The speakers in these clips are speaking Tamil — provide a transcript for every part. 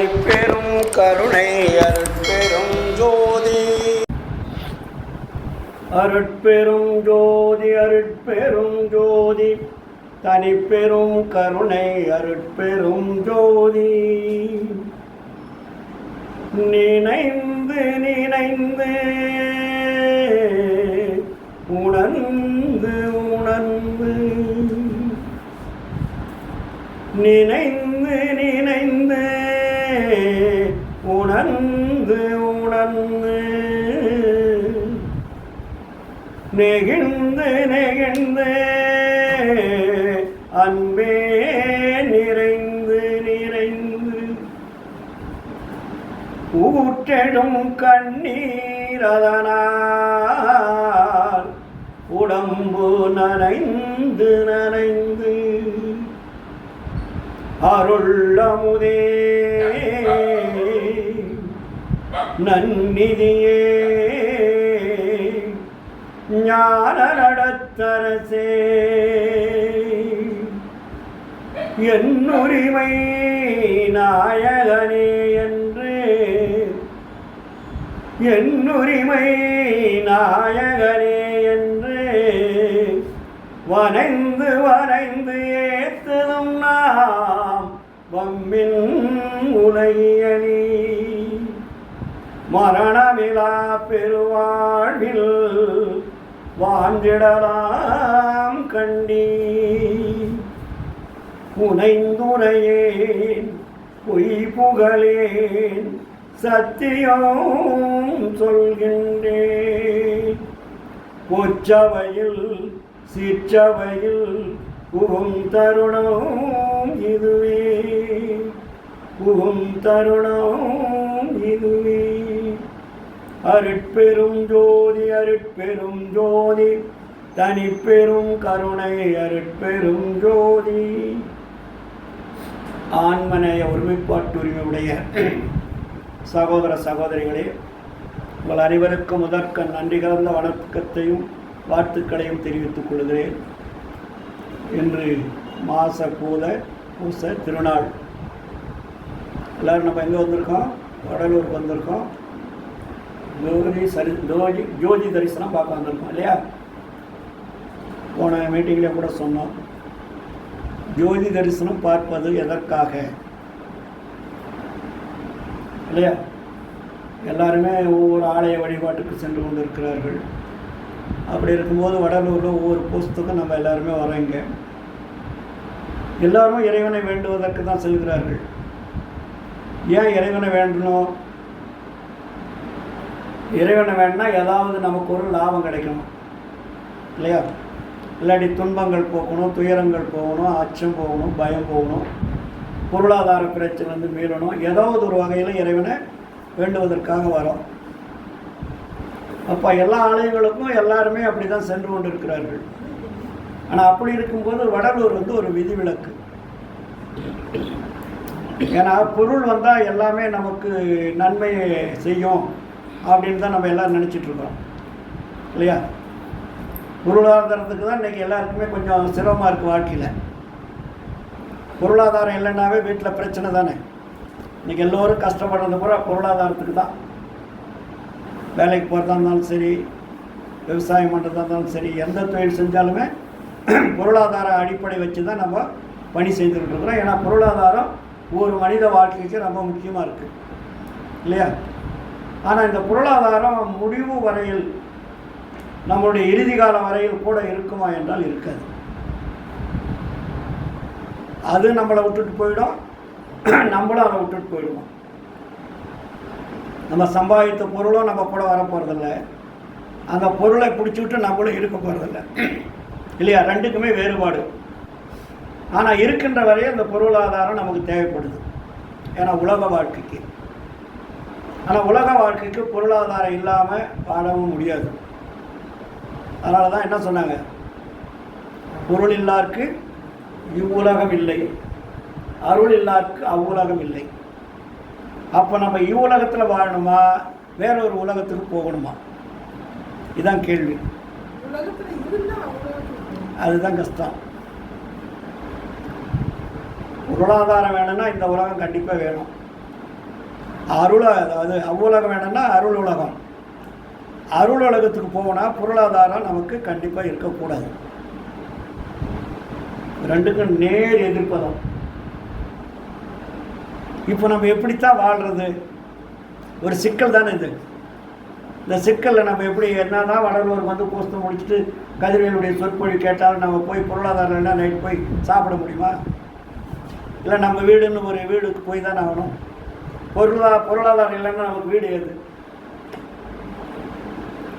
தனிப்பெரும் கருணை அருட்பெரும் ஜோதி அருட்பெரும் ஜோதி அருட்பெரும் ஜோதி தனிப்பெரும் கருணை அருட்பெரும் ஜோதி. நினைந்து நினைந்து உணர்ந்து உணர்ந்து நினைந்து நினைந்து உணர்ந்து உணர்ந்து நெகிழ்ந்து நெகிழ்ந்து அன்பே நிறைந்து நிறைந்து ஊற்றெடும் கண்ணீர் அதனால் உடம்பு நனைந்து நனைந்து அருளமுதே நன்னிதியே ஞான நடத்தரசே என்னுரிமை நாயகனே என்று என்னுரிமை நாயகனே என்று வனைந்து வனைந்து ஏத்ததும் நாம் வம்மின் உலகியனி மரணமிலா பெருவாழ்வில் வாழ்ந்திடலாம் கண்டி புனைந்துரையேன் பொய் புகழேன் சத்தியம் சொல்கின்றேன். பொச்சவையில் சிற்றவையில் புகும் தருணம் இதுவே புகும் தருணம் இதுவே. அருட்பெரும் ஜோதி அருட்பெரும் ஜோதி தனிப்பெரும் கருணை அருட்பெரும் ஜோதி. ஆன்மநேய ஒருமைப்பாட்டுரிமையுடைய சகோதர சகோதரிகளே, உங்கள் அனைவருக்கும் முதற்க நன்றி கலந்த வணக்கத்தையும் வாழ்த்துக்களையும் தெரிவித்துக் கொள்கிறேன். இன்று மாச பூச திருநாள். எல்லோரும் நம்ம எங்கே வந்திருக்கோம்? வடலூருக்கு வந்திருக்கோம். ஜோதி தரிசனம் பார்க்க வந்திருக்கோம் இல்லையா? போன மீட்டிங்கில் கூட சொன்னோம், ஜோதி தரிசனம் பார்ப்பது எதற்காக இல்லையா? எல்லாருமே ஒவ்வொரு ஆலய வழிபாட்டுக்கு சென்று கொண்டிருக்கிறார்கள். அப்படி இருக்கும்போது வடலூரில் ஒவ்வொரு பூசத்துக்கும் நம்ம எல்லாருமே வரோங்க. எல்லாரும் இறைவனை வேண்டுவதற்கு தான் செல்கிறார்கள். ஏன் இறைவனை வேண்டணும்? இறைவனை வேணும்னா ஏதாவது நமக்கு ஒரு லாபம் கிடைக்கணும் இல்லையா? இல்லாட்டி துன்பங்கள் போகணும், துயரங்கள் போகணும், அச்சம் போகணும், பயம் போகணும், பொருளாதார பிரச்சனை மீளணும். ஏதாவது ஒரு வகையில் இறைவனை வேண்டுவதற்காக வரோம். அப்போ எல்லா ஆலயங்களுக்கும் எல்லாருமே அப்படி தான் சென்று கொண்டு இருக்கிறார்கள். ஆனால் அப்படி இருக்கும்போது வடலூர் ஒரு விதிவிலக்கு. ஏன்னா பொருள் வந்தால் எல்லாமே நமக்கு நன்மையை செய்யும் அப்படின்னு தான் நம்ம எல்லோரும் நினச்சிட்ருக்கோம் இல்லையா? பொருளாதாரத்துக்கு தான் இன்றைக்கி எல்லாருக்குமே கொஞ்சம் சிரமமாக இருக்குது வாழ்க்கையில். பொருளாதாரம் இல்லைன்னாவே வீட்டில் பிரச்சனை தானே. இன்றைக்கி எல்லோரும் கஷ்டப்படுறது பூரா பொருளாதாரத்துக்கு தான். வேலைக்கு போகிறதா இருந்தாலும் சரி, விவசாயம் பண்ணுறதா இருந்தாலும் சரி, எந்த தொழில் செஞ்சாலுமே பொருளாதார அடிப்படை வச்சு தான் நம்ம பணி செய்துக்கிட்டு இருக்கிறோம். ஏன்னா பொருளாதாரம் ஒரு மனித வாழ்க்கைக்கு ரொம்ப முக்கியமாக இருக்குது இல்லையா? ஆனால் இந்த பொருளாதாரம் முடிவு வரையில், நம்மளுடைய இறுதி கால வரையில் கூட இருக்குமா என்றால் இருக்காது. அது நம்மளை விட்டுட்டு போயிடும், நம்மளும் அதை விட்டுட்டு போயிடுவோம். நம்ம சம்பாதித்த பொருளும் நம்ம கூட வரப்போகிறதில்ல, அந்த பொருளை பிடிச்சிவிட்டு நம்மளும் இருக்க போகிறதில்ல இல்லையா? ரெண்டுக்குமே வேறுபாடு. ஆனால் இருக்கின்ற வரையும் அந்த பொருளாதாரம் நமக்கு தேவைப்படுது. ஏன்னா உலக வாழ்க்கைக்கு. ஆனால் உலக வாழ்க்கைக்கு பொருளாதாரம் இல்லாமல் வாழவும் முடியாது. அதனால தான் என்ன சொன்னாங்க? பொருள் இல்லாருக்கு இவ்வுலகம் இல்லை, அருள் இல்லாருக்கு அவ்வுலகம் இல்லை. அப்போ நம்ம இவ்வுலகத்தில் வாழணுமா, வேறொரு உலகத்துக்கு போகணுமா? இதுதான் கேள்வி. அதுதான் கஷ்டம். பொருளாதாரம் வேணும்னா இந்த உலகம் கண்டிப்பாக வேணும். அதாவது அவ்வுலகம் என்னன்னா அருள் உலகம். அருள் உலகத்துக்கு போனால் பொருளாதாரம் நமக்கு கண்டிப்பாக இருக்கக்கூடாது. ரெண்டுக்கும் நேர் எதிர்ப்பதும். இப்போ நம்ம எப்படித்தான் வாழ்கிறது? ஒரு சிக்கல் தானே இது. இந்த சிக்கலில் நம்ம எப்படி என்னன்னா வடலூர் வந்து கோஸ்து முடிச்சுட்டு கதிர்வேலுடைய சொற்பொழி கேட்டாலும் நம்ம போய் பொருளாதாரம் இல்லைன்னா நைட் போய் சாப்பிட முடியுமா? இல்லை நம்ம வீடுன்னு ஒரு வீடுக்கு போய் தானே ஆகணும். பொருளாதாரம் இல்லைன்னா நமக்கு வீடு ஏது?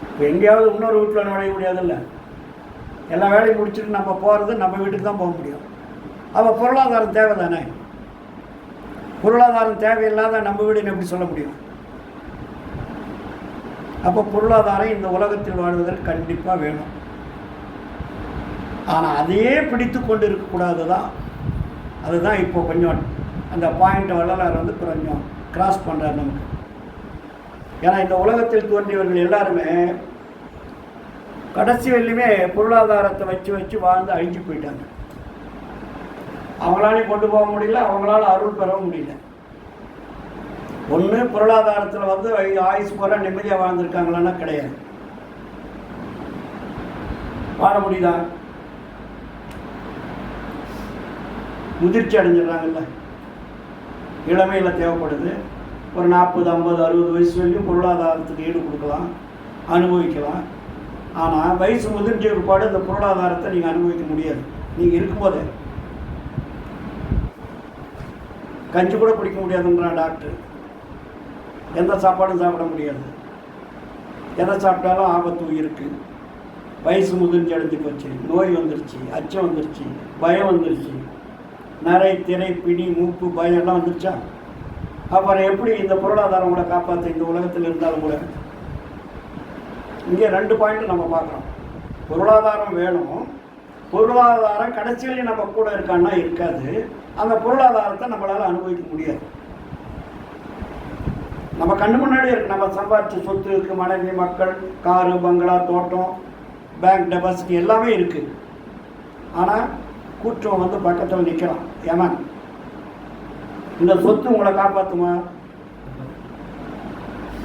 இப்போ எங்கேயாவது இன்னொரு வீட்டில் நுழைய முடியாதுல்ல. எல்லா வேலையும் முடிச்சுட்டு நம்ம போகிறது நம்ம வீட்டுக்கு தான் போக முடியும். அப்போ பொருளாதாரம் தேவை தானே. பொருளாதாரம் தேவையில்லாத நம்ம வீடுன்னு எப்படி சொல்ல முடியும்? அப்போ பொருளாதாரம் இந்த உலகத்தில் வாழ்வதற்கு கண்டிப்பாக வேணும். ஆனால் அதையே பிடித்து கொண்டு இருக்கக்கூடாது தான். அதுதான் இப்போ கொஞ்சம் அந்த பாயிண்ட்டை வள்ளலார் வந்து கொஞ்சம் கிராஸ் பண்ணுறார் நமக்கு. ஏன்னா இந்த உலகத்தில் தோன்றியவர்கள் எல்லாருமே கடைசி வரையிலுமே பொருளாதாரத்தை வச்சு வாழ்ந்து அழிஞ்சு போயிட்டாங்க. அவங்களாலையும் கொண்டு போக முடியல, அவங்களால அருள் பெறவும் முடியல. ஒன்று பொருளாதாரத்தில் வந்து ஆயுசு போகிற நிம்மதியாக வாழ்ந்துருக்காங்களான்னா கிடையாது. வாழ முடியுதா? முதிர்ச்சி அடைஞ்சிடறாங்கல்ல. இளமையில் தேவைப்படுது. ஒரு 40, 50, 60 வயசு வரைக்கும் பொருளாதாரத்துக்கு ஈடு கொடுக்கலாம், அனுபவிக்கலாம். ஆனால் வயசு முதிர்ச்சி ஒருபாடு இந்த பொருளாதாரத்தை நீங்கள் அனுபவிக்க முடியாது. நீங்கள் இருக்கும்போதே கஞ்சி கூட குடிக்க முடியாதுன்றான் டாக்டர். எந்த சாப்பாடும் சாப்பிட முடியாது. எதை சாப்பிட்டாலும் ஆபத்து உயிருக்கு. வயசு முதிர்ச்சி அடைஞ்சு போச்சு, நோய் வந்துருச்சு, அச்சம் வந்துருச்சு, பயம் வந்துருச்சு, நிறை திரை பிடி மூப்பு பயம் எல்லாம் வந்துருச்சா? அப்புறம் எப்படி இந்த பொருளாதாரம் கூட காப்பாற்ற இந்த உலகத்தில் இருந்தாலும் கூட? இங்கே 2 பாயிண்ட் நம்ம பார்க்குறோம். பொருளாதாரம் வேணும். பொருளாதாரம் கடைசியிலையும் நம்ம கூட இருக்கான்னா இருக்காது. அந்த பொருளாதாரத்தை நம்மளால் அனுபவிக்க முடியாது. நம்ம கண்ணு முன்னாடி இருக்கு. நம்ம சம்பாதிச்ச சொத்து இருக்குது, மனைவி, மக்கள், காரு, பங்களா, தோட்டம், பேங்க் டெபாசிட் எல்லாமே இருக்குது. ஆனால் கூற்றம் வந்து பக்கத்தில் நிற்கிறான் ஏமான். இந்த சொத்து உங்களை காப்பாற்றுமா?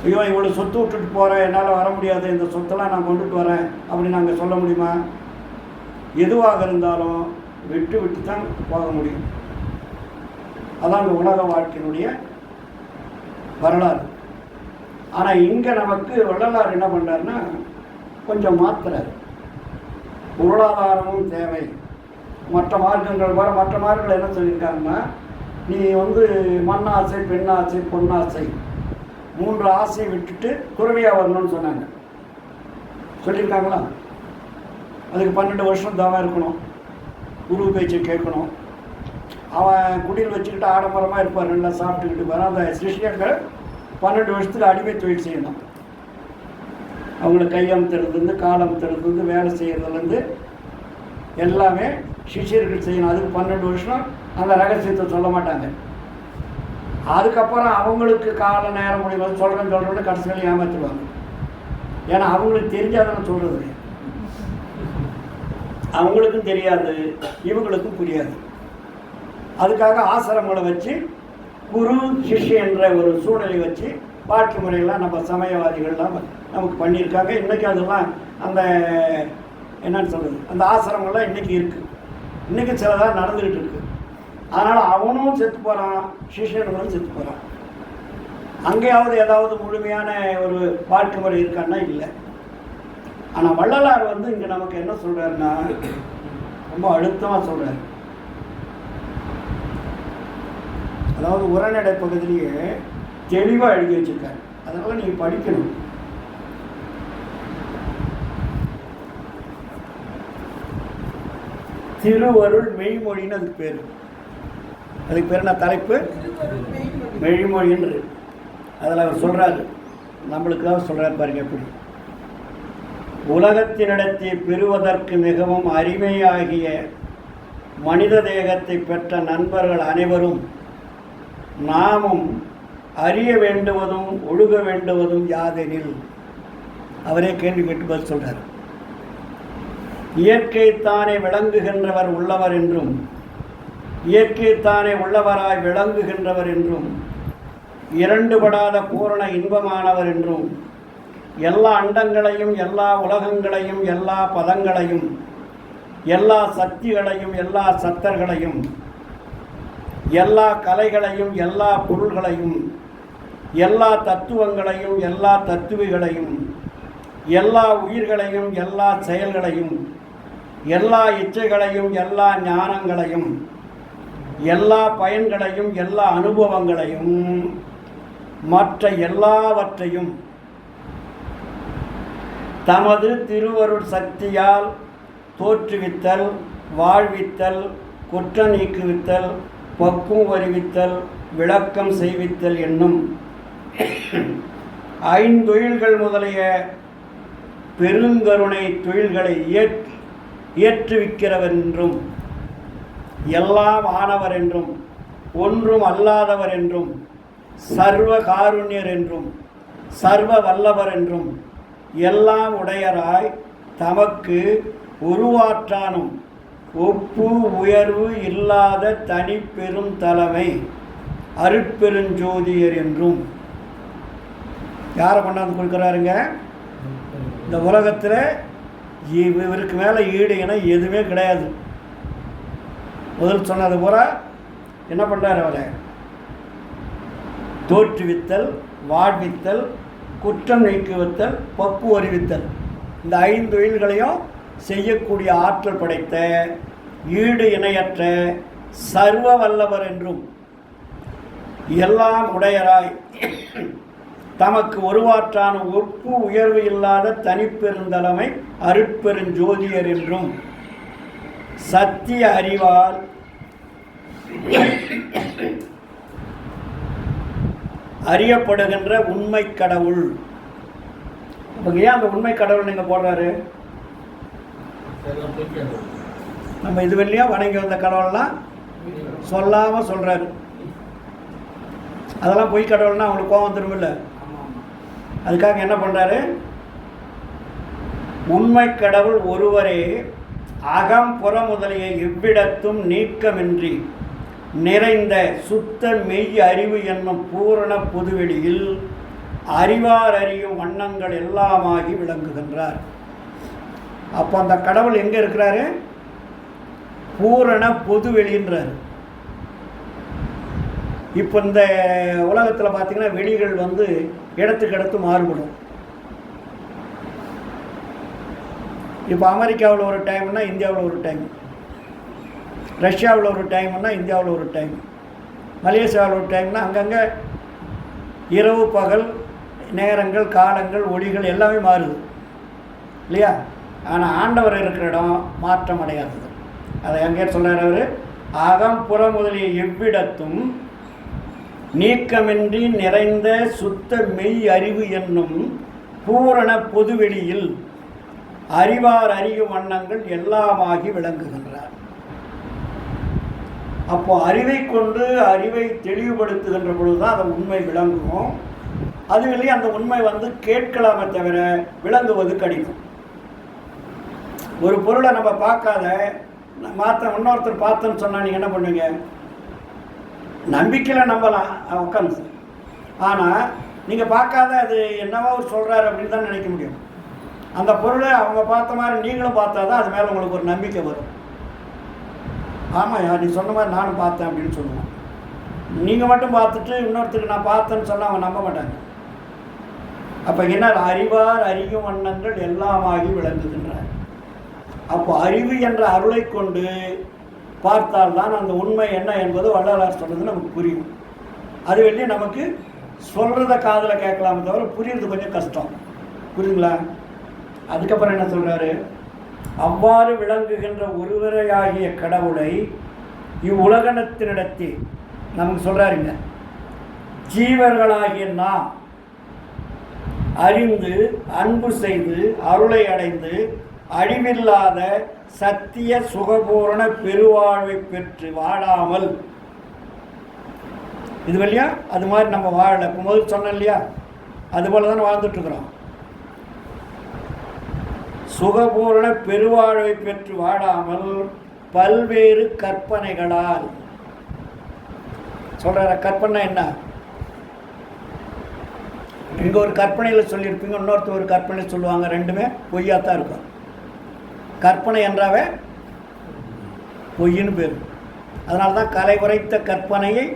ஐயோ இவ்வளோ சொத்து விட்டுட்டு போகிறேன், என்னால் வர முடியாது, இந்த சொத்தெல்லாம் நான் கொண்டுட்டு வரேன் அப்படின்னு நாங்கள் சொல்ல முடியுமா? எதுவாக இருந்தாலும் விட்டு தான் போக முடியும். அதான் இந்த உலக வாழ்க்கையினுடைய வரலாறு. ஆனால் இங்கே நமக்கு வள்ளலார் என்ன பண்ணுறாருன்னா கொஞ்சம் மாற்றுறார். பொருளாதாரமும் தேவை. மற்ற மார்க்கங்கள் வர மற்ற மார்க்கங்கள் என்ன சொல்லியிருக்காங்கன்னா, நீ வந்து மண்ணாசை, பெண்ணாசை, பொன்னாசை 3 ஆசையை விட்டுட்டு துறவியாக வரணும்னு சொன்னாங்க. சொல்லியிருக்காங்களா? அதுக்கு 12 வருஷம் தவம் இருக்கணும், குரு பேச்சை கேட்கணும். அவன் குடியில் வச்சுக்கிட்டு ஆடம்பரமாக இருப்பார், நல்லா சாப்பிட்டுக்கிட்டு வர. அந்த சிஷியர்கள் 12 வருஷத்துக்கு அடிமை தொழில் செய்யணும். அவங்கள கையமுத்துறதுலேருந்து காலமுத்துறதுலேருந்து வேலை செய்கிறதுலேருந்து எல்லாமே சிஷியர்கள் செய்யணும். அதுக்கு 12 வருஷம் அந்த ரகசியத்தை சொல்ல மாட்டாங்க. அதுக்கப்புறம் அவங்களுக்கு கால நேரம் முடியும் சொல்கிறேன்னு கடைசியில் ஏமாற்றுவாங்க. ஏன்னா அவங்களுக்கு தெரிஞ்சாதானே சொல்கிறது. அவங்களுக்கும் தெரியாது, இவங்களுக்கும் புரியாது. அதுக்காக ஆசிரமங்களை வச்சு குரு சிஷ்ய என்ற ஒரு சூழ்நிலை வச்சு வாழ்க்கை முறையெல்லாம் நம்ம சமயவாதிகள்லாம் நமக்கு பண்ணியிருக்காங்க. இன்றைக்கி அதெல்லாம் அந்த என்னன்னு சொல்கிறது, அந்த ஆசிரமங்கள்லாம் இன்றைக்கி இருக்குது. இன்றைக்கி சிலதாக நடந்துக்கிட்டு இருக்குது. அதனால் அவனும் செத்து போகிறான், சிஷியனுங்களும் செத்து போகிறான். அங்கேயாவது ஏதாவது முழுமையான ஒரு வாழ்க்கை முறை இருக்கான்னா இல்லை. ஆனால் வள்ளலார் வந்து இங்கே நமக்கு என்ன சொல்கிறாருன்னா ரொம்ப அழுத்தமாக சொல்கிறார். அதாவது உரைநடை பகுதியிலேயே தெளிவாக எழுதி வச்சுருக்காரு. அதனால் நீங்கள் படிக்கணும். திருவருள் மெய்மொழின்னு அதுக்கு பேர். அதுக்கு பேர் என்ன தலைப்பு? மெய்மொழின்னு. அதில் அவர் சொல்கிறாரு, நம்மளுக்காக சொல்கிறார் பாருங்க எப்படி. உலகத்தினிடத்தை பெறுவதற்கு மிகவும் அருமையாகிய மனித தேகத்தை பெற்ற நண்பர்கள் அனைவரும் நாமும் அறிய வேண்டுவதும் ஒழுக வேண்டுவதும் யாதெனில், அவரே கேள்வி கேட்டு பதில் சொல்கிறார். இயற்கைத்தானே விளங்குகின்றவர் உள்ளவர் என்றும், இயற்கைத்தானே உள்ளவராய் விளங்குகின்றவர் என்றும், இரண்டுபடாத பூரண இன்பமானவர் என்றும், எல்லா அண்டங்களையும் எல்லா உலகங்களையும் எல்லா பதங்களையும் எல்லா சக்திகளையும் எல்லா சத்தர்களையும் எல்லா கலைகளையும் எல்லா பொருள்களையும் எல்லா தத்துவங்களையும் எல்லா தத்துவிகளையும் எல்லா உயிர்களையும் எல்லா செயல்களையும் எல்லா இச்சைகளையும் எல்லா ஞானங்களையும் எல்லா பயன்களையும் எல்லா அனுபவங்களையும் மற்ற எல்லாவற்றையும் தமது திருவருட் சக்தியால் தோற்றுவித்தல், வாழ்வித்தல், குற்ற நீக்குவித்தல், பக்குவம் வருவித்தல், விளக்கம் செய்வித்தல் என்னும் ஐந்தொழில்கள் முதலிய பெருங்கருணை தொழில்களை இயற்றுவிக்கிறவர் என்றும், எல்லாம் ஆனவர் என்றும், ஒன்றும் அல்லாதவர் என்றும், சர்வ காருண்யர் என்றும், சர்வ வல்லவர் என்றும், எல்லாம் உடையராய் தமக்கு உருவாற்றானும் ஒப்பு உயர்வு இல்லாத தனி பெரும் தலைமை அருட்பெருஞ்சோதியர் என்றும். யாரை கொண்டாந்து கொடுக்குறாருங்க? இந்த உலகத்தில் இவருக்கு மேலே ஈடு என எதுவுமே கிடையாது. முதல் சொன்னது பூரா என்ன பண்ணுறாரு? அவரை தோற்றுவித்தல், வாழ்வித்தல், குற்றம் நீக்குவித்தல், பப்பு அறிவித்தல், இந்த ஐந்து தொழில்களையும் செய்யக்கூடிய ஆற்றல் படைத்த ஈடு இணையற்ற சர்வ வல்லவர் என்றும், எல்லாம் உடையராய் தமக்கு ஒருவாற்றான ஒப்பு உயர்வு இல்லாத தனிப்பெருந்தலைமை அருட்பெருஞ்சோதியர் என்றும், சத்திய அறிவால் அறியப்படுகின்ற உண்மை கடவுள். இப்போ ஏன் அந்த உண்மை கடவுள் நீங்கள் போடுறாரு? நம்ம இது வெளியா வணங்கி வந்த கடவுள்லாம் சொல்லாமல் சொல்கிறாரு. அதெல்லாம் பொய் கடவுள்னா அவங்களுக்கு கோபம் திரும்பில்ல. அதுக்காக என்ன பண்ணுறாரு? உண்மை கடவுள் ஒருவரே அகம் புற முதலிய எவ்விடத்தும் நீக்கமின்றி நிறைந்த சுத்த மெய் அறிவு என்னும் பூரண பொதுவெளியில் அறிவார் அறியும் வண்ணங்கள் எல்லாமாகி விளங்குகின்றார். அப்போ அந்த கடவுள் எங்கே இருக்கிறாரு? பூரண பொதுவெளின்றார். இப்போ இந்த உலகத்தில் பார்த்தீங்கன்னா வெளிகள் இடத்துக்கு இடத்து மாறுபடும். இப்போ அமெரிக்காவில் ஒரு டைம்னா இந்தியாவில் ஒரு டைம், ரஷ்யாவில் ஒரு டைம்னா இந்தியாவில் ஒரு டைம், மலேசியாவில் ஒரு டைம்னா அங்கங்கே இரவு பகல் நேரங்கள் காலங்கள் ஒளிகள் எல்லாமே மாறுது இல்லையா? ஆனால் ஆண்டவர் இருக்கிற இடம் மாற்றம் அடையாதது. அதை எங்கே சொல்கிறார் அவர்? அகம் புற முதலிய எவ்விடத்தும் நீக்கமின்றி நிறைந்த சுத்த மெய் அறிவு என்னும் பூரண பொதுவெளியில் அறிவார் அறியும் வண்ணங்கள் எல்லாமாகி விளங்குகின்றார். அப்போ அறிவை கொண்டு அறிவை தெளிவுபடுத்துகின்ற பொழுதுதான் அந்த உண்மை விளங்கும். அதுவில்லையே அந்த உண்மை கேட்கலாமே தவிர விளங்குவது கடினம். ஒரு பொருளை நம்ம பார்க்காத இன்னொருத்தர் பார்த்தோன்னு சொன்னால் நீங்கள் என்ன பண்ணுவீங்க? நம்பிக்கையில் நம்பலாம் உட்காந்து. ஆனால் நீங்கள் பார்க்காத அது என்னவோ அவர் சொல்கிறாரு அப்படின்னு தான் நினைக்க முடியும். அந்த பொருளை அவங்க பார்த்த மாதிரி நீங்களும் பார்த்தா தான் அது மேலே உங்களுக்கு ஒரு நம்பிக்கை வரும். ஆமாம், நீ சொன்ன மாதிரி நானும் பார்த்தேன் அப்படின்னு சொல்லுவோம். நீங்கள் மட்டும் பார்த்துட்டு இன்னொருத்தருக்கு நான் பார்த்தேன்னு சொன்னால் அவங்க நம்ப மாட்டாங்க. அப்போ என்ன? அறிவார் அறியும் வண்ணங்கள் எல்லாமாகி விளங்குகின்றன. அப்போ அறிவு என்ற அருளை கொண்டு பார்த்தால்தான் அந்த உண்மை என்ன என்பது வள்ளலார் சொல்கிறது நமக்கு புரியும். அது வெளியே நமக்கு சொல்கிறத காதில் கேட்கலாமே தவிர புரியுறது கொஞ்சம் கஷ்டம். புரியுதுங்களா? அதுக்கப்புறம் என்ன சொல்கிறாரு? அவ்வாறு விளங்குகின்ற ஒருவரையாகிய கடவுளை இவ்வுலகத்தினிடத்தில் நமக்கு சொல்கிறாருங்க. ஜீவர்களாகிய நாம் அறிந்து அன்பு செய்து அருளை அடைந்து அழிவில்லாத சத்திய சுகபூரண பெருவாழ்வை பெற்று வாழாமல், இது இல்லையா? அது மாதிரி நம்ம வாழலை. இப்போ முதல் சொன்னோம் இல்லையா? அதுபோல தானே வாழ்ந்துட்டுருக்குறோம். சுகபூரண பெருவாழ்வை பெற்று வாழாமல் பல்வேறு கற்பனைகளால் சொல்கிற கற்பனை என்ன? இங்கே ஒரு கற்பனையில் சொல்லியிருப்பீங்க, இன்னொருத்தர் ஒரு கற்பனையில் சொல்லுவாங்க. ரெண்டுமே பொய்யாத்தான் இருக்கும். கற்பனை என்றாவே பொய்ன்னு பேர். அதனால தான் கலை உரைத்த கற்பனையை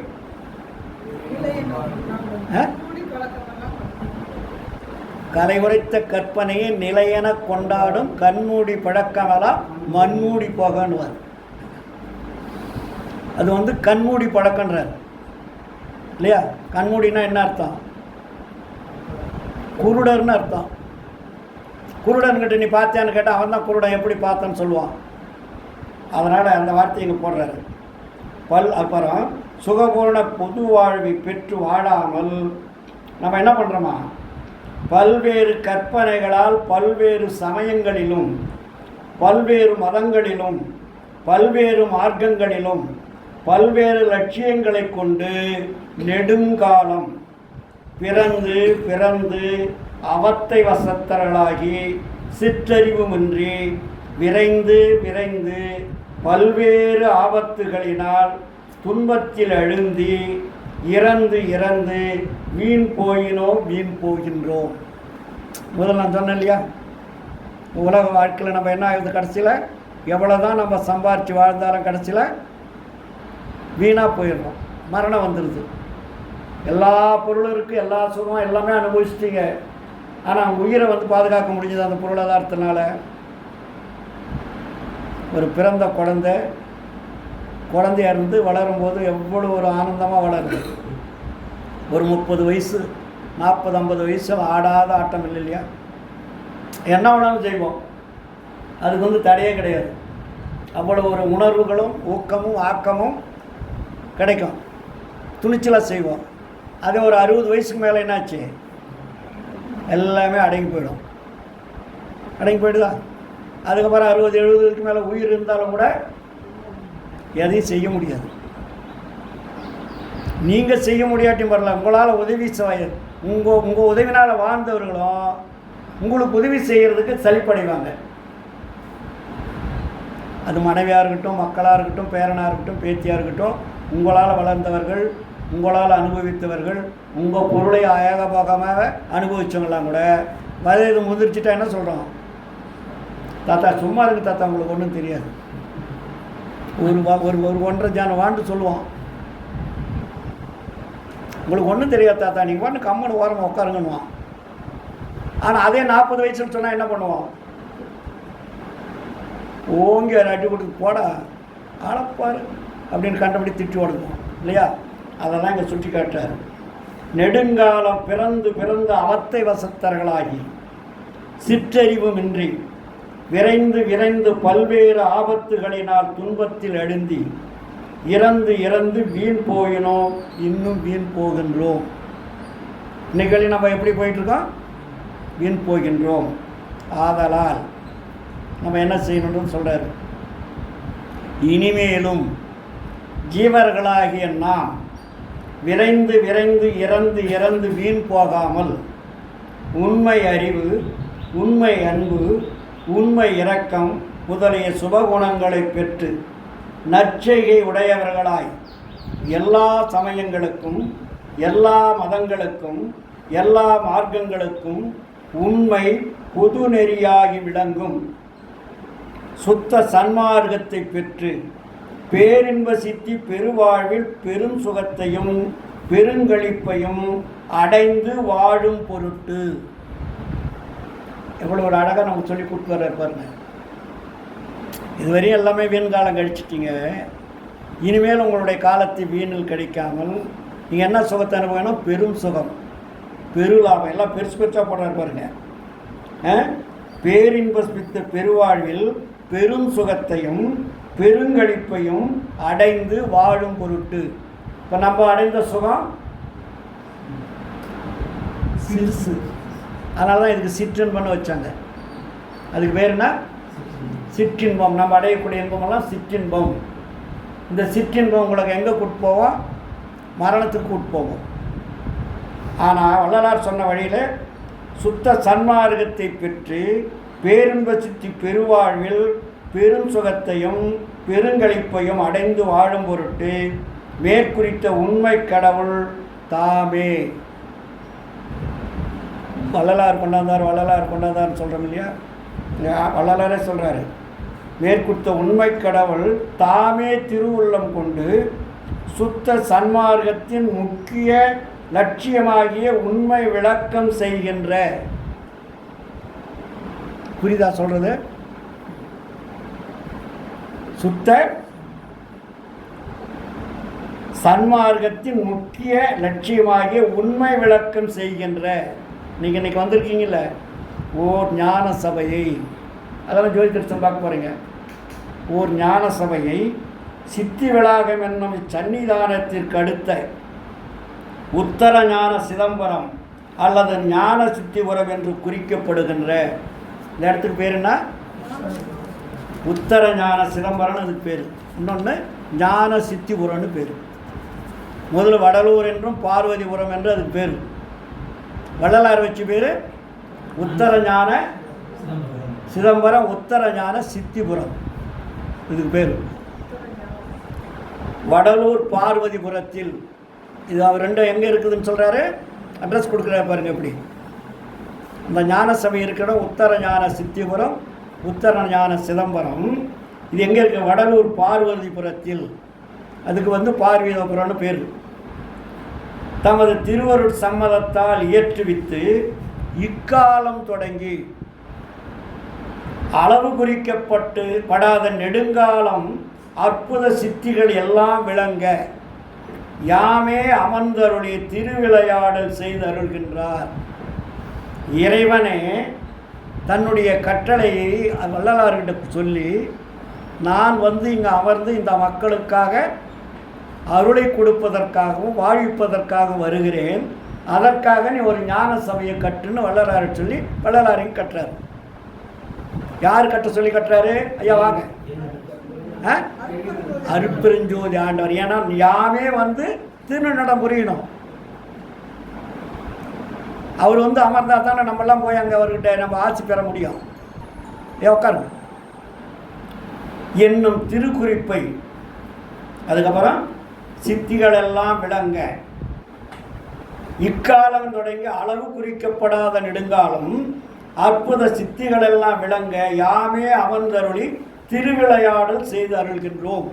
கலை உரைத்த கற்பனையை நிலையென கொண்டாடும் கண்மூடி பழக்கமெல்லாம் மண்மூடி போகன்னுவார். அது கண்மூடி பழக்கன்றார் இல்லையா? கண்மூடினா என்ன அர்த்தம்? குருடர்னு அர்த்தம். குருடன்கிட்ட நீ பார்த்தியான்னு கேட்டால் அவன் தான் குருடன், எப்படி பார்த்தேன்னு சொல்லுவான். அதனால் அந்த வார்த்தையை இங்கே போடுறாரு. அப்புறம் சுகபூர்ண பொது வாழ்வை பெற்று வாழாமல் நம்ம என்ன பண்ணுறோமா, பல்வேறு கற்பனைகளால் பல்வேறு சமயங்களிலும் பல்வேறு மதங்களிலும் பல்வேறு மார்க்கங்களிலும் பல்வேறு லட்சியங்களை கொண்டு நெடுங்காலம் பிறந்து பிறந்து அவத்தை வசத்தர்களாகி சிற்றறிவுமின்றி விரைந்து விரைந்து பல்வேறு ஆபத்துகளினால் துன்பத்தில் அழுந்தி இறந்து இறந்து வீண் போயினோம் வீண் போகின்றோம். முதல்ல நான் சொன்னேன் இல்லையா, உலக வாழ்க்கையில் நம்ம என்ன ஆகுது, கடைசியில் எவ்வளோ தான் நம்ம சம்பாரித்து வாழ்ந்தாலும் கடைசியில் வீணாக போயிடுறோம். மரணம் வந்துடுது. எல்லா பொருளும் இருக்குது, எல்லா சுகமும் எல்லாமே அனுபவிச்சிட்டீங்க. ஆனால் உயிரை பாதுகாக்க முடிஞ்சது அந்த பொருளாதாரத்தினால. ஒரு பிறந்த குழந்தையா இருந்து வளரும்போது எவ்வளோ ஒரு ஆனந்தமாக வளருது. ஒரு 30 வயசு 40-50 வயசு ஆடாத ஆட்டம் இல்லை இல்லையா? என்ன வேணாலும் செய்வோம், அதுக்கு தடையே கிடையாது. அவ்வளோ ஒரு உணர்வுகளும் ஊக்கமும் ஆக்கமும் கிடைக்கும், துணிச்சலாக செய்வோம். அதே ஒரு 60 வயசுக்கு மேலே என்னாச்சு, எல்லாமே அடங்கி போயிடுதா? அதுக்கப்புறம் 60-70க்கு மேலே உயிர் இருந்தாலும் கூட எதையும் செய்ய முடியாது. நீங்கள் செய்ய முடியாட்டியும் வரல, உங்களால் உதவி உங்கள் உதவினால் வாழ்ந்தவர்களும் உங்களுக்கு உதவி செய்கிறதுக்கு சலிப்படைவாங்க. அது மனைவியாக இருக்கட்டும், மக்களாக இருக்கட்டும், பேரனாக இருக்கட்டும், பேத்தியாக இருக்கட்டும், உங்களால் வளர்ந்தவர்கள், உங்களால் அனுபவித்தவர்கள், உங்கள் பொருளை ஏகபோகமாக அனுபவித்தவங்களாம் கூட வயது முதிர்ச்சிட்டா என்ன சொல்கிறோம், தாத்தா சும்மா இருக்கு தாத்தா, உங்களுக்கு ஒன்றும் தெரியாது, ஒரு 1.5 ஜான வாண்டு சொல்லுவான், உங்களுக்கு ஒன்றும் தெரியாது தாத்தா, நீங்கள் வாண்டு கம்மனு ஓரமாக உட்காருங்கன்னுவான். ஆனால் அதே 40 வயசுன்னு சொன்னால் என்ன பண்ணுவோம், ஓங்கி அடி கொடுத்து போடா ஆளப்பாரு அப்படின்னு கண்டபடி திட்டி ஓடுவோம் இல்லையா? அதெல்லாம் இங்கே சுட்டி காட்டார். நெடுங்காலம் பிறந்து பிறந்து அவத்தை வசத்தர்களாகி சிற்றறிவுமின்றி விரைந்து விரைந்து பல்வேறு ஆபத்துகளினால் துன்பத்தில் அழுந்தி இறந்து இறந்து வீண் போயினோம், இன்னும் வீண் போகின்றோம். இன்னைக்கு நம்ம எப்படி போயிட்டுருக்கோம், வீண் போகின்றோம். ஆதலால் நம்ம என்ன செய்யணும்னு சொல்கிறார், இனிமேலும் ஜீவர்களாகிய நாம் விரைந்து விரைந்து இறந்து இறந்து வீண் போகாமல் உண்மை அறிவு, உண்மை அன்பு, உண்மை இரக்கம் முதலிய சுபகுணங்களை பெற்று நற்செய்கை உடையவர்களாய் எல்லா சமயங்களுக்கும் எல்லா மதங்களுக்கும் எல்லா மார்க்கங்களுக்கும் உண்மை பொது நெறியாகி விளங்கும் சுத்த சன்மார்க்கத்தை பெற்று பேரின்ப சித்தி பெருவாழ்வில் பெரும் சுகத்தையும் பெருங்களிப்பையும் அடைந்து வாழும் பொருட்டு. எவ்வளோ ஒரு அழகாக நம்ம சொல்லி கொடுத்து வர பாருங்க. இதுவரையும் எல்லாமே வீண் காலம் கழிச்சிட்டிங்க. இனிமேல் உங்களுடைய காலத்தை வீணில் கிடைக்காமல் நீங்கள் என்ன சுகத்தை அனுபவம், பெரும் சுகம், பெருலாபம், எல்லாம் பெருசு பெருசாக போடுறாரு பாருங்க. பேரின்ப சித்த பெருவாழ்வில் பெரும் சுகத்தையும் பெருங்களிப்பையும் அடைந்து வாழும் பொருட்டு. இப்போ நம்ம அடைந்த சுகம் சிறுசு, அதனால தான் இதுக்கு சிற்றின்பம்னு வச்சாங்க. அதுக்கு பேர் என்ன, சிற்றின்பம். நம்ம அடையக்கூடிய இன்பமெல்லாம் சிற்றின்பம். இந்த சிற்றின்பம் உங்களுக்கு எங்கே கூட்டு போவோம், மரணத்துக்கு கூட்டு போவோம். ஆனால் வள்ளலார் சொன்ன வழியில் சுத்த சன்மார்க்கத்தை பெற்று பேரின்ப சித்தி பெருவாழ்வில் பெரும் சுகத்தையும் பெருங்களிப்பையும் அடைந்து வாழும் பொருட்டு மேற்குறித்த உண்மை கடவுள் தாமே. வள்ளலார் கொண்டாந்தார்னு சொல்கிறோம் இல்லையா? வள்ளலாரே சொல்கிறாரு, மேற்குத்த உண்மை கடவுள் தாமே திருவுள்ளம் கொண்டு சுத்த சன்மார்க்கத்தின் முக்கிய லட்சியமாகிய உண்மை விளக்கம் செய்கின்ற. புரியுதா சொல்றது? சுத்த சன்மார்க்கத்தின் முக்கிய லட்சியமாகிய உண்மை விளக்கம் செய்கின்ற. நீங்கள் இன்னைக்கு வந்திருக்கீங்கல்ல, ஓர் ஞான சபையை, அதெல்லாம் ஜோதி தரிசனம் பார்க்க போகிறீங்க. ஓர் ஞான சபையை சித்தி விளாகம் என்னும் சன்னிதானத்திற்கு அடுத்த உத்தர ஞான சிதம்பரம் அல்லது ஞான சித்திபுரம் என்று குறிக்கப்படுகின்ற இந்த இடத்துக்கு பேர் என்ன? உத்தர ஞான சிதம்பரம்னு அதுக்கு பேர். இன்னொன்று ஞான சித்திபுரம்னு பேர். முதல்ல வடலூர் என்றும் பார்வதிபுரம் என்று அதுக்கு பேர். வள்ளலார் வச்சு பேர் உத்தர ஞான சிதம்பரம், உத்தர ஞான சித்திபுரம் இதுக்கு பேர். வடலூர் பார்வதிபுரத்தில் இது அவர் ரெண்டும் எங்கே இருக்குதுன்னு சொல்கிறாரு, அட்ரஸ் கொடுக்குறாரு பாருங்க. எப்படி இந்த ஞான சபை இருக்கிற உத்தர ஞான சித்திபுரம், உத்தர ஞான சிதம்பரம் இது எங்கே இருக்குது? வடலூர் பார்வதிபுரத்தில். அதுக்கு பார்வதிபுரம்னு பேர். தமது திருவருட் சம்மதத்தால் இயற்றுவித்து இக்காலம் தொடங்கி அளவு குறிக்கப்பட்டு படாத நெடுங்காலம் அற்புத சித்திகள் எல்லாம் விளங்க யாமே அமர்ந்தருடைய திருவிளையாடல் செய்து அருள்கின்றார். இறைவனே தன்னுடைய கட்டளையை வள்ளலார்கிட்ட சொல்லி, நான் இங்கே அமர்ந்து இந்த மக்களுக்காக அருளை கொடுப்பதற்காகவும் வாழ்விப்பதற்காக வருகிறேன், அதற்காக நீ ஒரு ஞான சபையை கட்டுன்னு வள்ளலாரை சொல்லி வள்ளலாரையும் கட்டுறாரு. யார் கட்ட சொல்லி கட்டுறாரு? ஐயா வாங்க. அருட்பெருஞ்சோதி ஆண்டவர். ஏன்னா யாமே திருநடம் புரியணும். அவர் அமர்ந்தா தானே நம்மெல்லாம் போய் அங்கே அவர்கிட்ட நம்ம ஆட்சி பெற முடியும். உட்காருங்க. என்னும் திருக்குறிப்பை, அதுக்கப்புறம் சித்திகள் எல்லாம் விளங்க இக்காலம் தொடங்கி அளவு குறிக்கப்படாத நெடுங்காலம் அற்புத சித்திகள் எல்லாம் விளங்க யாமே அமர்ந்தருளி திருவிளையாடல் செய்து அருள்கின்றோம்.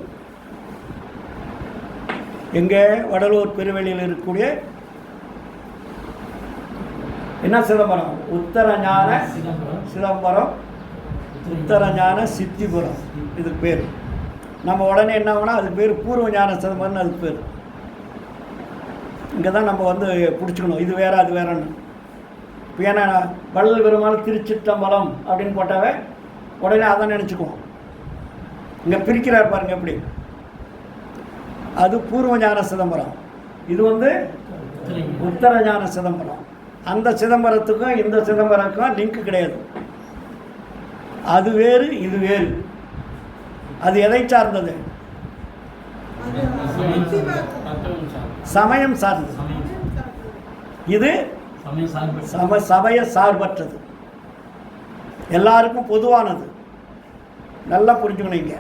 எங்கே? வடலூர் பெருவெளியில் இருக்கக்கூடிய என்ன சிதம்பரம்? உத்தர ஞான சிதம்பரம், உத்தர ஞான சித்திபுரம் இதுக்கு பேர். நம்ம உடனே என்ன ஆகுனா அதுக்கு பேர் பூர்வ ஞான சிதம்பரம்னு அதுக்கு பேர். இங்கே தான் நம்ம பிடிச்சிக்கணும், இது வேற அது வேறன்னு. இப்போ ஏன்னா வள்ளல் பெருமாள் திருச்சிற்றம்பலம் அப்படின்னு போட்டாவே உடனே அதான் நினச்சிக்குவோம். இங்கே பிரிக்கிறார் பாருங்க எப்படி. அது பூர்வ ஞான சிதம்பரம், இது உத்தர ஞான சிதம்பரம். அந்த சிதம்பரத்துக்கும் இந்த சிதம்பரத்துக்கும் லிங்க் கிடையாது. அது வேறு இது வேறு. அது எதை சார்ந்தது? சமயம் சார்ந்தது. இது சமய சார்பற்றது, எல்லாருக்கும் பொதுவானது. நல்லா புரிஞ்சுக்கணும். இங்க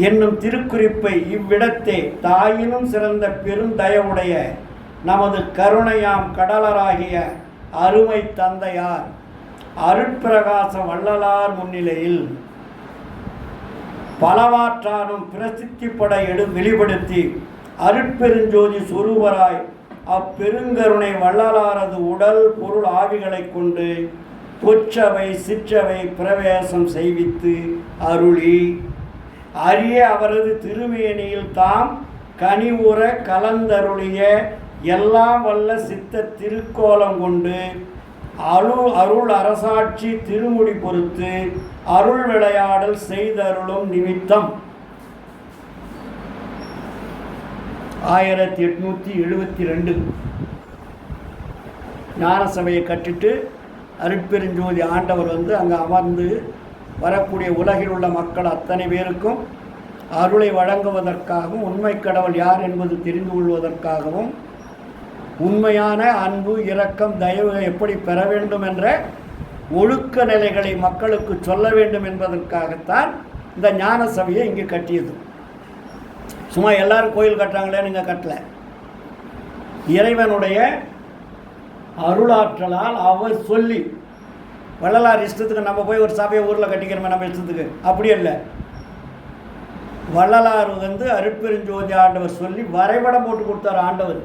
என்னும் திருக்குறிப்பை இவ்விடத்தே தாயினும் சிறந்த பெருந்தயவுடைய நமது கருணையாம் கடலராகிய அருமை தந்தையார் அருட்பிரகாச வள்ளலார் முன்னிலையில் பலவாற்றானும் பிரசித்திப்பட வெளிப்படுத்தி அருட்பெருஞ்சோதி சொரூபராய் அப்பெருங்கருணை வள்ளலாரது உடல் பொருள் ஆவிகளை கொண்டு பொற்றவை சிற்றவை பிரவேசம் செய்வித்து அருளி அரிய அவரது திருமேனியில் தாம் கனிவுற கலந்தருளிய எல்லாம் வல்ல சித்த திருக்கோலம் கொண்டு அருள் அரசாட்சி திருமுடி பொறுத்து அருள் விளையாடல் செய்தருளும் நிமித்தம் 1872 ஞான சபையை கட்டிட்டு அருட்பெருஞ்சோதி ஆண்டவர் அங்கே அமர்ந்து வரக்கூடிய உலகில் உள்ள மக்கள் அத்தனை பேருக்கும் அருளை வழங்குவதற்காகவும் உண்மை கடவுள் யார் என்பது தெரிந்து கொள்வதற்காகவும் உண்மையான அன்பு இரக்கம் தயவு எப்படி பெற வேண்டும் என்ற ஒழுக்க நிலைகளை மக்களுக்கு சொல்ல வேண்டும் என்பதற்காகத்தான் இந்த ஞான சபையை இங்கே கட்டியது. சும்மா எல்லாரும் கோயில் கட்டுறாங்களே, நீங்கள் கட்டலை. இறைவனுடைய அருளாற்றலால் அவர் சொல்லி. வள்ளலார் இஷ்டத்துக்கு நம்ம போய் ஒரு சபையை ஊரில் கட்டிக்கிறோமே நம்ம இஷ்டத்துக்கு, அப்படி இல்லை. வள்ளலார் அருட்பெருஞ்சோதி ஆண்டவர் சொல்லி வரைபடம் போட்டு கொடுத்தார் ஆண்டவர்.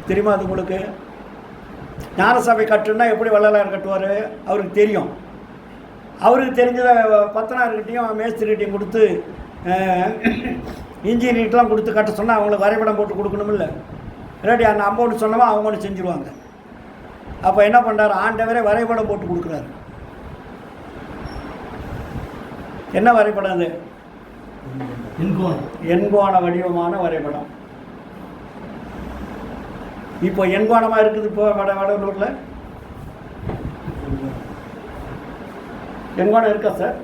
தெரியுமா அது உங்களுக்கு? ஞான சபை கட்டுன்னா எப்படி வள்ளலார் கட்டுவார் அவருக்கு தெரியும். அவருக்கு தெரிஞ்சதை பத்தனார்கிட்டையும் மேஸ்திரிகிட்டையும் கொடுத்து இன்ஜினியர்லாம் கொடுத்து கட்ட சொன்னால் அவங்களுக்கு வரைபடம் போட்டு கொடுக்கணும் இல்லை. இல்லாட்டி அந்த அமௌண்ட் சொன்னவோ அவங்க ஒன்று செஞ்சுருவாங்க. அப்போ என்ன பண்ணுறாரு? ஆண்டவரே வரைபடம் போட்டு கொடுக்குறாரு. என்ன வரைபடம் அது? எண்கோண வடிவமான வரைபடம். இப்போ எண்கோணமாக இருக்குது. இப்போ வடலூரில் எண்கோணம் இருக்கா சார்?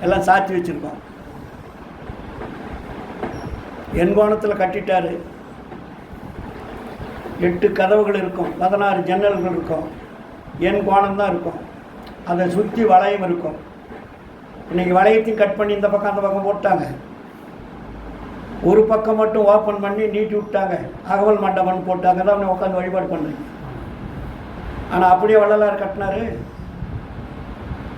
எல்லாம் சாட்சி வச்சுருக்கோம். எண்கோணத்தில் கட்டிட்டாரு. 8 கதவுகள் இருக்கும், 16 ஜன்னல்கள் இருக்கும். எண்கோணம் தான் இருக்கும். அதை சுற்றி வளையம் இருக்கும். இன்றைக்கி வளையத்தையும் கட் பண்ணி இந்த பக்கம் அந்த பக்கம் போட்டாங்க. ஒரு பக்கம் மட்டும் ஓப்பன் பண்ணி நீட்டி விட்டாங்க. அகவல் மண்டபம்னு போட்டாங்க. தான் உட்காந்து வழிபாடு பண்ணுறீங்க. ஆனால் அப்படியே வள்ளலார் கட்டினாரு.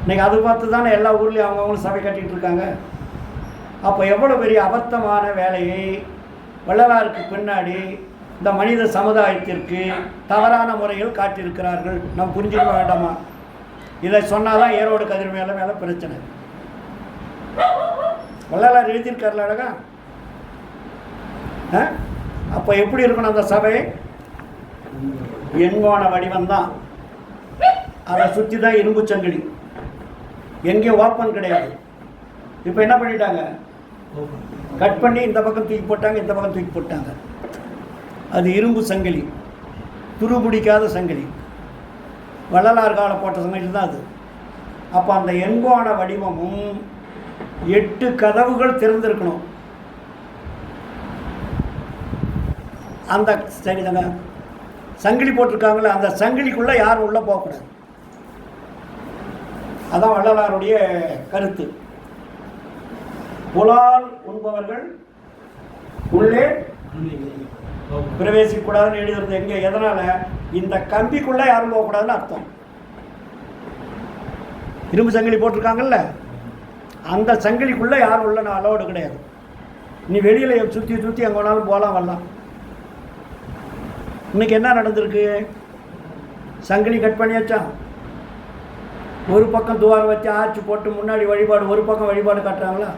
இன்றைக்கி அது பார்த்து தானே எல்லா ஊர்லேயும் அவங்கவுங்களும் சபை கட்டிகிட்டு இருக்காங்க. அப்போ எவ்வளோ பெரிய அபத்தமான வேலையை வள்ளலாருக்கு பின்னாடி இந்த மனித சமுதாயத்திற்கு தவறான முறையில் காட்டியிருக்கிறார்கள். நாம் புரிஞ்சுக்க வேண்டாமா? இதை சொன்னால் தான் ஈரோடு கதிர் மேலே பிரச்சனை. வள்ளலார் எழுதியிருக்காருல அழகா. அப்போ எப்படி இருக்கணும் அந்த சபை? எண்கோண வடிவம் தான். அதை சுற்றி தான் இரும்பு சங்கிலி. எங்கேயும் ஓப்பன் கிடையாது. இப்போ என்ன பண்ணிட்டாங்க? கட் பண்ணி இந்த பக்கம் தூக்கி போட்டாங்க, இந்த பக்கம் தூக்கி போட்டாங்க. அது இரும்பு சங்கிலி, துருபிடிக்காத சங்கிலி. வள்ளலார் கால போட்ட சங்கிலி தான் அது. அப்போ அந்த எண்கோண வடிவமும் 8 கதவுகள் திறந்திருக்கணும். அந்த சரிதாங்க சங்கிலி போட்டிருக்காங்களே, அந்த சங்கிலிக்குள்ளே யாரும் உள்ளே போகக்கூடாது. அதான் வள்ளலாருடைய கருத்து. புலால் உண்பவர்கள் உள்ளே பிரவேசிக்கூடாதுன்னு எழுதுறது எங்கே? எதனால்? இந்த கம்பிக்குள்ளே யாரும் போகக்கூடாதுன்னு அர்த்தம். இரும்பு சங்கிலி போட்டிருக்காங்கல்ல, அந்த சங்கிலிக்குள்ளே யாரும் உள்ள அலோடு கிடையாது. நீ வெளியில் சுற்றி சுற்றி அங்கே வேணாலும் போகலாம் வரலாம். இன்றைக்கி என்ன நடந்திருக்கு? சங்கிலி கட் பண்ணியாச்சா? ஒரு பக்கம் துவாரம் வச்சு ஆச்சு போட்டு முன்னாடி வழிபாடு, ஒரு பக்கம் வழிபாடு காட்டுறாங்களா?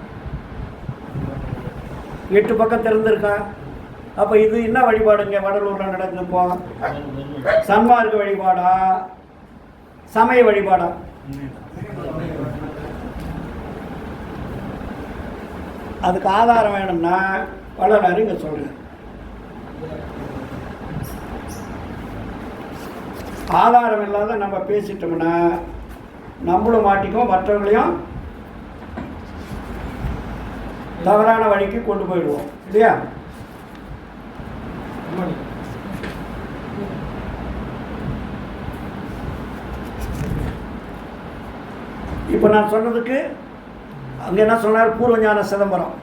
8 பக்கம் திறந்துருக்கான். அப்போ இது என்ன வழிபாடுங்க வடலூரில் நடக்குது? இப்போ சன்மார்க்க வழிபாடா, சமய வழிபாடா? அதுக்கு ஆதாரம் வேணும்னா வள்ளலார் இங்கே சொல்கிறேன். ஆதாரம் இல்லாத நம்ம பேசிட்டோம்னா நம்மளும் மாட்டிக்கும், மற்றவங்களையும் தவறான வழிக்கு கொண்டு போயிடுவோம் இல்லையா? இப்போ நான் சொன்னதுக்கு அங்கே என்ன சொன்னார்? பூர்வ ஞான சிதம்பரம்,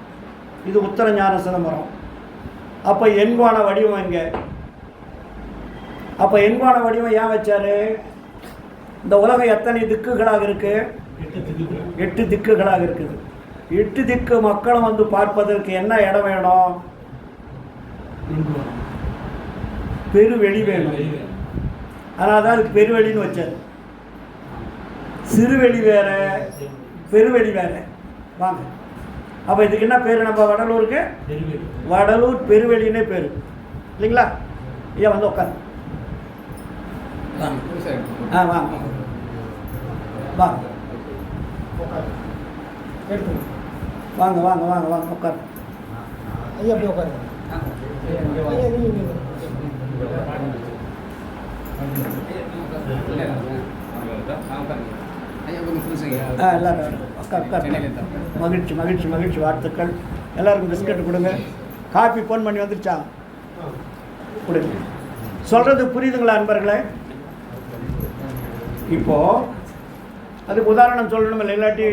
இது உத்தர ஞான சிதம்பரம். அப்போ எண்கோண வடிவம் எங்கே? அப்போ எண்கோண வடிவம் ஏன் வச்சார்? இந்த உலகம் எத்தனை திக்குகளாக இருக்கு? 8 திக்குகளாக இருக்குது. 8 திக்கு மக்களும் வந்து பார்ப்பதற்கு என்ன இடம் வேணும்? பெருவெளி வேணும். அதனால தான் அதுக்கு பெருவெளின்னு வச்சார். சிறுவெளி வேற, பெருவெளி வேற. வாங்க, அப்போ இதுக்கு என்ன பேர்? நம்ம வடலூருக்கு வடலூர் பெருவெளின்னே பேர் இல்லைங்களா? ஐயா வந்து உட்காந்து வாங்க வாங்க வாங்க வாங்க வாங்க வாங்க உட்காரு. ஐயா அப்படி உட்காருங்க. எல்லாரும் மகிழ்ச்சி மகிழ்ச்சி மகிழ்ச்சி. வாழ்த்துக்கள். எல்லாருக்கும் பிஸ்கட் கொடுங்க. காஃபி ஃபோன் பண்ணி வந்துருச்சா? கொடுங்க. சொல்கிறது புரியுதுங்களா அன்பர்களே? இப்போது அதுக்கு உதாரணம் சொல்லணும் இல்லை, இல்லாட்டி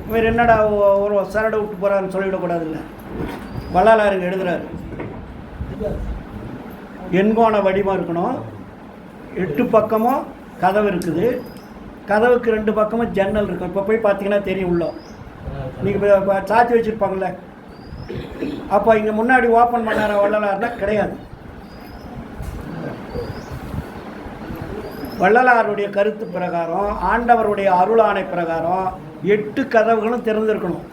இவர் என்னடா ஒரு சரடை விட்டு போகிறாருன்னு சொல்லிவிடக்கூடாதுல்ல. வள்ளலாருங்க எழுதுறாரு, எண்கோண வடிவம் இருக்கணும். 8 பக்கமும் கதவு இருக்குது. கதவுக்கு 2 பக்கமும் ஜன்னல் இருக்கும். இப்போ போய் பார்த்தீங்கன்னா தெரியும் உள்ள நீங்கள் சாத்தி வச்சுருப்பாங்களே. அப்போ இங்கே முன்னாடி ஓப்பன் பண்ணார வள்ளலார்னா கிடையாது. வள்ளலாருடைய கருத்து பிரகாரம், ஆண்டவருடைய அருளாணை பிரகாரம் 8 கதவுகளும் திறந்திருக்கணும்.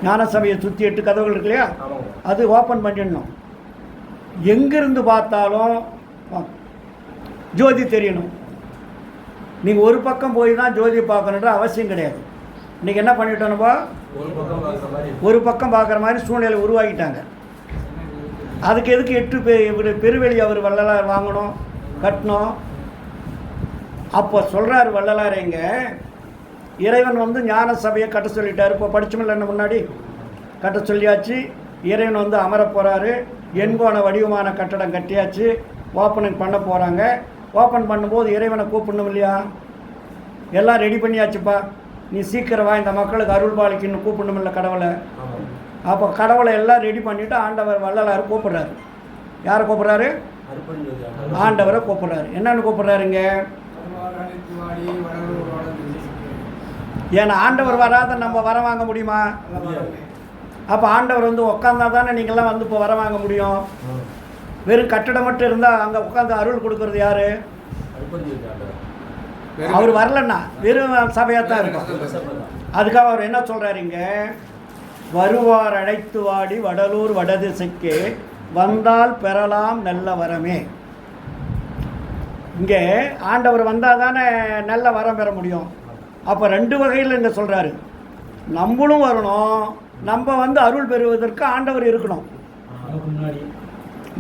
ஞான சபையை சுற்றி 8 கதவுகள் இருக்கு இல்லையா, அது ஓப்பன் பண்ணிடணும். எங்கிருந்து பார்த்தாலும் ஜோதி தெரியணும். நீங்கள் ஒரு பக்கம் போய் தான் ஜோதி பார்க்கணுன்ற அவசியம் கிடையாது. இன்றைக்கி என்ன பண்ணிட்டோம்ப்பா, ஒரு பக்கம் பார்க்குற மாதிரி சூழ்நிலை உருவாக்கிட்டாங்க. அதுக்கு எதுக்கு 8 பெருவெளி அவர் வள்ளலார் வாங்கணும், கட்டணும்? அப்போ சொல்கிறார் வள்ளலார், எங்கே இறைவன் வந்து ஞான சபையை கட்ட சொல்லிட்டார். இப்போ படிச்சோம்ல என்ன முன்னாடி, கட்ட சொல்லியாச்சு. இறைவன் வந்து அமர போகிறாரு. எண்கோண வடிவமான கட்டடம் கட்டியாச்சு. ஓப்பனிங் பண்ண போகிறாங்க. ஓப்பன் பண்ணும்போது இறைவனை கூப்பிடணும் இல்லையா? எல்லாம் ரெடி பண்ணியாச்சுப்பா, நீ சீக்கிரம் வா, இந்த மக்களுக்கு அருள் பாலிக்கணும்னு கூப்பிடணும் இல்லை கடவுளை. அப்போ கடவுளை எல்லாம் ரெடி பண்ணிவிட்டு ஆண்டவர் வள்ளலார் கூப்பிட்றாரு. யாரை கூப்பிட்றாரு? ஆண்டவரை கூப்பிட்றாரு. என்னன்னு கூப்பிட்றாருங்க? ஏன்னா ஆண்டவர் வராத நம்ம வர வாங்க முடியுமா? அப்போ ஆண்டவர் வந்து உட்காந்தா தானே நீங்கள்லாம் வந்து இப்போ வர வாங்க முடியும். வெறும் கட்டடம் மட்டும் இருந்தால் அங்கே உட்காந்து அருள் கொடுக்கறது யார்? அவர் வரலன்னா வெறும் சபையாக தான் இருக்கும். அதுக்காக அவர் என்ன சொல்கிறாருங்க, வருவார் அழைத்து வாடி வடலூர் வடதிசைக்கு வந்தால் பெறலாம் நல்ல வரமே. இங்கே ஆண்டவர் வந்தால் தானே நல்ல வரம் பெற முடியும். அப்போ 2 வகையில் இங்கே சொல்கிறாரு. நம்மளும் வரணும், நம்ம வந்து அருள் பெறுவதற்கு ஆண்டவர் இருக்கணும்.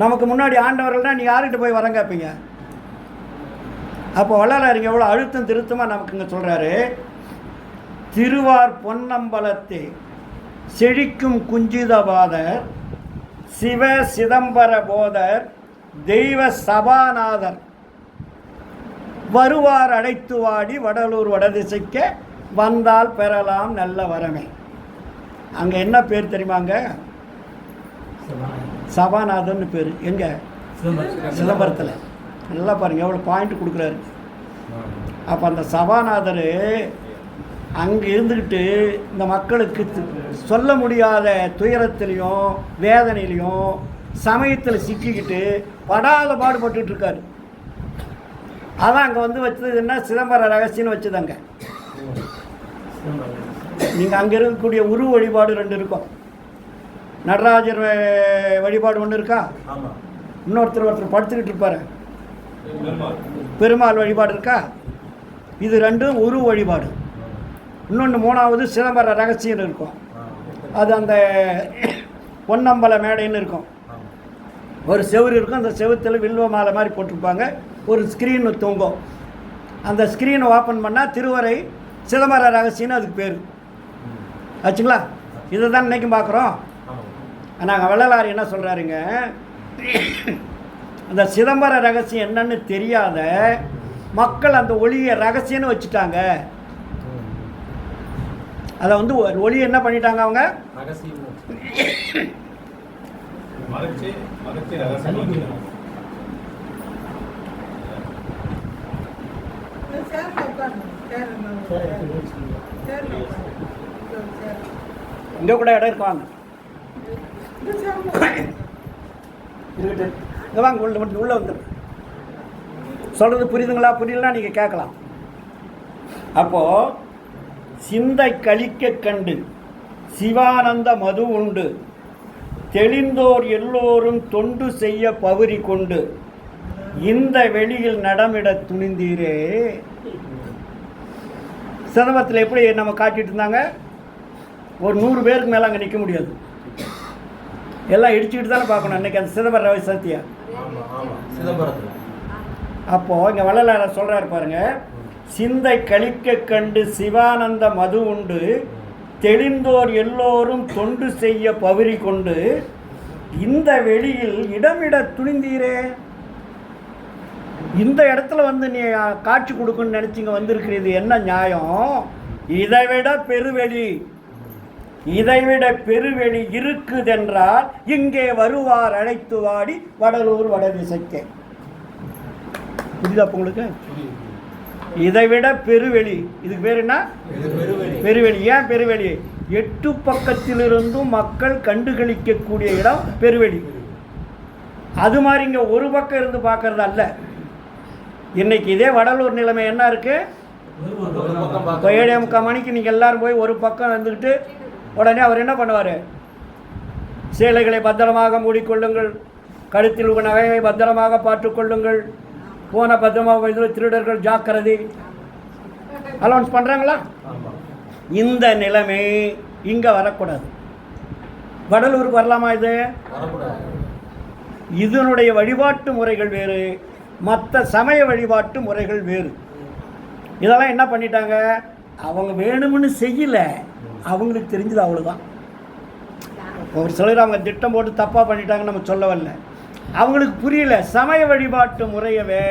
நமக்கு முன்னாடி ஆண்டவர்கள்னால் நீ யார்கிட்ட போய் வரம் கேட்பீங்க? அப்போ வள்ளலார் இங்கே எவ்வளோ அழுத்தம் திருத்தமாக நமக்கு இங்கே சொல்கிறாரு. திருவார் பொன்னம்பலத்தே செழிக்கும் குஞ்சிதபாதர் சிவ சிதம்பர போதர் தெய்வ சபாநாதர் வருவார் அழைத்து வாடி வடலூர் வடதிசைக்க வந்தால் பெறலாம் நல்ல வரமே. அங்கே என்ன பேர் தெரியுமாங்க? சபாநாதர்னு பேர். எங்கே? சிதம்பரத்தில். நல்லா பாருங்கள் எவ்வளோ பாயிண்ட் கொடுக்குறாரு. அப்போ அந்த சபாநாதர் அங்கே இருந்துக்கிட்டு இந்த மக்களுக்கு சொல்ல முடியாத துயரத்திலையும் வேதனையிலையும் சமயத்தில் சிக்கிக்கிட்டு படாத பாடுபட்டு இருக்காரு. அதான் அங்கே வந்து வச்சது என்ன, சிதம்பர ரகசியம்னு வச்சுதாங்க. நீங்கள் அங்கே இருக்கக்கூடிய உருவ வழிபாடு 2 இருக்கும். நடராஜர் வழிபாடு ஒன்று இருக்கா, ஒருத்தர் படுத்துக்கிட்டு இருப்பார், பெருமாள் வழிபாடு இருக்கா. இது 2ம் உருவ வழிபாடு. இன்னொன்று 3வது சிதம்பர ரகசியம் இருக்கும். அது அந்த பொன்னம்பல மேடைன்னு இருக்கும். ஒரு செவுறு இருக்கும், அந்த செவுத்தில் வில்வ மாலை மாதிரி போட்டிருப்பாங்க. ஒரு ஸ்க்ரீன் தொங்கும். அந்த ஸ்க்ரீனை ஓப்பன் பண்ணால் திருவரை சிதம்பர ரகசியம்னு அதுக்கு பேர் ஆச்சுங்களா. இதை தான் இன்றைக்கும் பார்க்குறோம். நாங்கள் வள்ளலார் என்ன சொல்கிறாருங்க, அந்த சிதம்பர ரகசியம் என்னன்னு தெரியாத மக்கள் அந்த ஒளியை ரகசியம்னு வச்சுட்டாங்க. அதை வந்து ஒளி என்ன பண்ணிட்டாங்க அவங்க, இங்கே கூட இடம் இருக்குவாங்க. இங்கே வாங்க, உள்ளே வந்துடு. சொல்கிறது புரியுதுங்களா? புரியலன்னா நீங்கள் கேட்கலாம். அப்போது சிந்தை கழிக்க கண்டு சிவானந்த மது உண்டு தெளிந்தோர் எல்லோரும் தொண்டு செய்ய பவுரி கொண்டு இந்த வெளியில் நடமிட துணிந்தீரே. சிதம்பரத்தில் எப்படி நம்ம காட்டிட்டு இருந்தாங்க, ஒரு 100 பேருக்கு மேலே அங்கே நிற்க முடியாது. எல்லாம் இடிச்சுக்கிட்டு தானே பார்க்கணும் அன்றைக்கி அந்த சிதம்பர ரகசியத்தை. அப்போது இங்கே வள்ளலார் சொல்கிறாரு பாருங்க, சிந்தை கழிக்க கண்டு சிவானந்த மது உண்டு தெளிந்தோர் எல்லோரும் தொண்டு செய்ய பவுரி கொண்டு இந்த வெளியில் இடமிட துணிந்தீரே. இந்த இடத்துல வந்து நீ காட்சி கொடுக்குன்னு நினச்சிங்க வந்திருக்கிறது என்ன நியாயம்? இதை விட பெருவெளி இதைவிட பெருவெளி இருக்குதென்றால் இங்கே வருவார் அழைத்து வாடி வடலூர் வடதிசைக்கே. புரியுதா உங்களுக்கு? இதைவிட பெருவெளி, இதுக்கு பேர் என்ன? பெருவெளி. ஏன் பெருவெளி? 8 பக்கத்திலிருந்தும் மக்கள் கண்டுகளிக்கக்கூடிய இடம் பெருவெளி. அது மாதிரி இங்கே ஒரு பக்கம் இருந்து பார்க்கறது அல்ல. இன்னைக்கு இதே வடலூர் நிலைமை என்ன இருக்கு? 7:45 மணிக்கு நீங்கள் எல்லாரும் போய் ஒரு பக்கம் வந்துக்கிட்டு உடனே அவர் என்ன பண்ணுவார்? சேலைகளை பத்திரமாக மூடிக்கொள்ளுங்கள், கழுத்தில் உள்ள நகையை பத்திரமாக பார்த்துக்கொள்ளுங்கள், போன பத்திரமாக திருடர்கள் ஜாக்கிரதை அலௌன்ஸ் பண்ணுறாங்களா? இந்த நிலைமை இங்கே வரக்கூடாது. வடலூருக்கு வரலாமா? இது இதனுடைய வழிபாட்டு முறைகள் வேறு, மற்ற சமய வழிபாட்டு முறைகள் வேறு. இதெல்லாம் என்ன பண்ணிட்டாங்க? அவங்க வேணும்னு செய்யலை, அவங்களுக்கு தெரிஞ்சது அவ்வளோதான். ஒரு சிலர் அவங்க திட்டம் போட்டு தப்பாக பண்ணிட்டாங்கன்னு நம்ம சொல்ல வரல, அவங்களுக்கு புரியல. சமய வழிபாட்டு முறையவே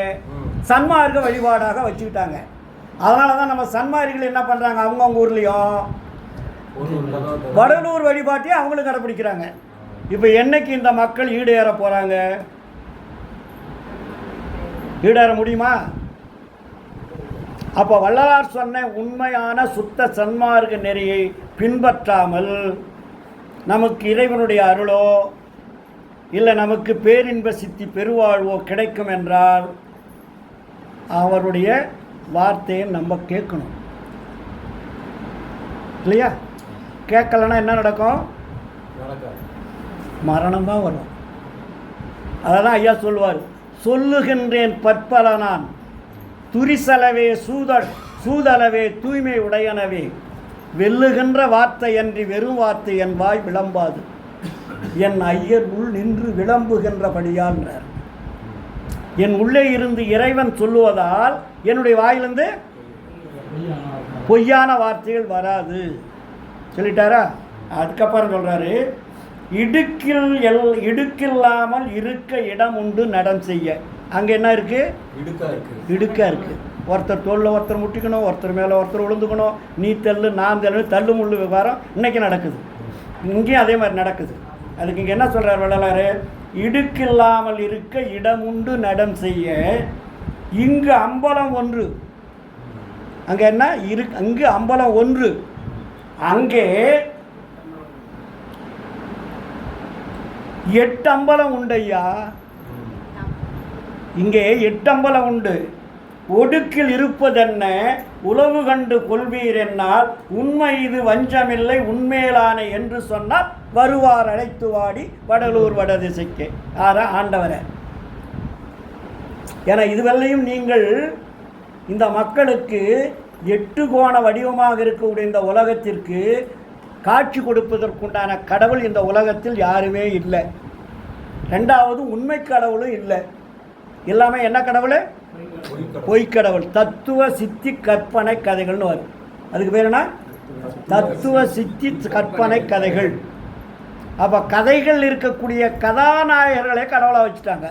சன்மார்க்க வழிபாடாக வச்சுக்கிட்டாங்க. அதனால தான் நம்ம சன்மார்க்கிகள் என்ன பண்ணுறாங்க, அவங்கவுங்க ஊர்லேயும் வடலூர் வழிபாட்டையும் அவங்களும் கடைப்பிடிக்கிறாங்க. இப்போ என்னைக்கு இந்த மக்கள் ஈடேற போகிறாங்க? ஈடேற முடியுமா? அப்போ வள்ளலார் சொன்ன உண்மையான சுத்த சன்மார்க்க நெறியை பின்பற்றாமல் நமக்கு இறைவனுடைய அருளோ இல்லை நமக்கு பேரின்ப சித்தி பெருவாழ்வோ கிடைக்கும் என்றால் அவருடைய வார்த்தையை நம்ம கேட்கணும் இல்லையா? கேட்கலன்னா என்ன நடக்கும்? மரணம் தான் வரும். அதான் ஐயா சொல்லுவார், சொல்லுகின்றேன் பற்பல நான் துரிசலவே சூதளவே தூய்மை உடையனவே, வெல்லுகின்ற வார்த்தை அன்றி வெறும் வார்த்தை என் வாய் விளம்பாது, என் ஐயர் உள் நின்று விளம்புகின்றபடியான்றார். என் உள்ளே இருந்து இறைவன் சொல்லுவதால் என்னுடைய வாயிலிருந்து பொய்யான வார்த்தைகள் வராது சொல்லிட்டாரா? அதுக்கப்புறம் சொல்றாரு, இடுக்கில்லாமல் இருக்க இடம் உண்டு நடம் செய்ய. அங்கே என்ன இருக்கு? இடுக்கா இருக்கு. ஒருத்தர் தோளில் ஒருத்தர் முட்டிக்கணும், ஒருத்தர் மேலே ஒருத்தர் விழுந்துக்கணும், நீ தள்ளு நான் தள்ளு, தள்ளு முள்ளு விவகாரம் இன்னைக்கு நடக்குது. இங்கேயும் அதே மாதிரி நடக்குது. அதுக்கு இங்கே என்ன சொல்கிறார் வள்ளலார்? இடுக்கில்லாமல் இருக்க இடம் உண்டு நடம் செய்ய இங்கு அம்பலம் ஒன்று. அங்கே என்ன இருக்கு? அங்கு அம்பலம் ஒன்று. அங்கே 8 அம்பலம் உண்டையா. இங்கே 8 அம்பலம் உண்டு. ஒடுக்கில் இருப்பதென்ன உளவு கண்டு கொள்வீர் என்னால் உண்மை இது வஞ்சமில்லை உண்மையிலான என்று சொன்னால் வருவார் அழைத்து வாடி வடலூர் வடதிசைக்கு. ஆரா ஆண்டவரை. என இதுவெல்லையும் நீங்கள் இந்த மக்களுக்கு 8 கோண வடிவமாக இருக்கக்கூடிய இந்த உலகத்திற்கு காட்சி கொடுப்பதற்குண்டான கடவுள் இந்த உலகத்தில் யாருமே இல்லை. ரெண்டாவது உண்மை கடவுளும் இல்லை. எல்லாமே என்ன கடவுள்? பொய்க்கடவுள். தத்துவ சித்தி கற்பனை கதைகள்னு வரும். அதுக்கு பேர் என்ன? தத்துவ சித்தி கற்பனை கதைகள். அப்போ கதைகள் இருக்கக்கூடிய கதாநாயகர்களே கடவுளாக வச்சுட்டாங்க.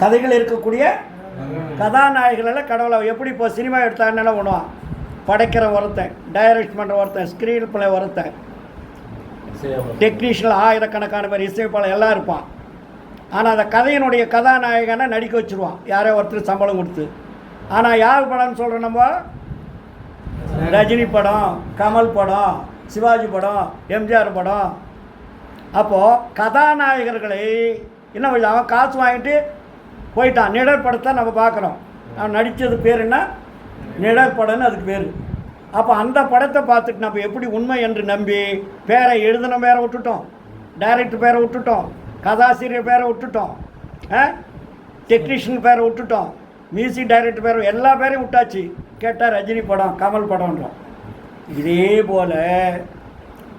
கதைகள் இருக்கக்கூடிய கதாநாயகர்கள் கடவுளாக. எப்படி இப்போ சினிமா எடுத்தாங்கன்னு என்ன பண்ணுவான்? படைக்கிற ஒருத்தன், டைரக்ட் பண்ணுற ஒருத்தன், ஸ்க்ரீன் பிளே ஒருத்தன், டெக்னீஷியன் ஆயிரக்கணக்கான பேர், இசைப்பாளர் எல்லாம் இருப்பான். ஆனால் அந்த கதையினுடைய கதாநாயகனை நடிக்க வச்சுருவான் யாரோ ஒருத்தர் சம்பளம் கொடுத்து. ஆனால் யார் படம்னு சொல்கிறோம் நம்ம? ரஜினி படம், கமல் படம், சிவாஜி படம், எம்ஜிஆர் படம். அப்போது கதாநாயகர்களை என்ன பண்ணி அவன் காசு வாங்கிட்டு போயிட்டான். நிழற்படத்தை நம்ம பார்க்குறோம். அவன் நடித்தது பேர் என்ன? நிழற்படம்னு அதுக்கு பேர். அப்போ அந்த படத்தை பார்த்துட்டு நம்ம எப்படி உண்மை என்று நம்பி பேரை எழுதின பேரை விட்டுட்டோம், டைரக்டர் பேரை விட்டுட்டோம், கதாசிரியர் பேரை விட்டுட்டோம், டெக்னீஷியன் பேரை விட்டுட்டோம், மியூசிக் டைரக்டர் பேரை எல்லா பேரையும் விட்டாச்சு. கேட்டால் ரஜினி படம், கமல் படம்ன்றோம். இதே போல்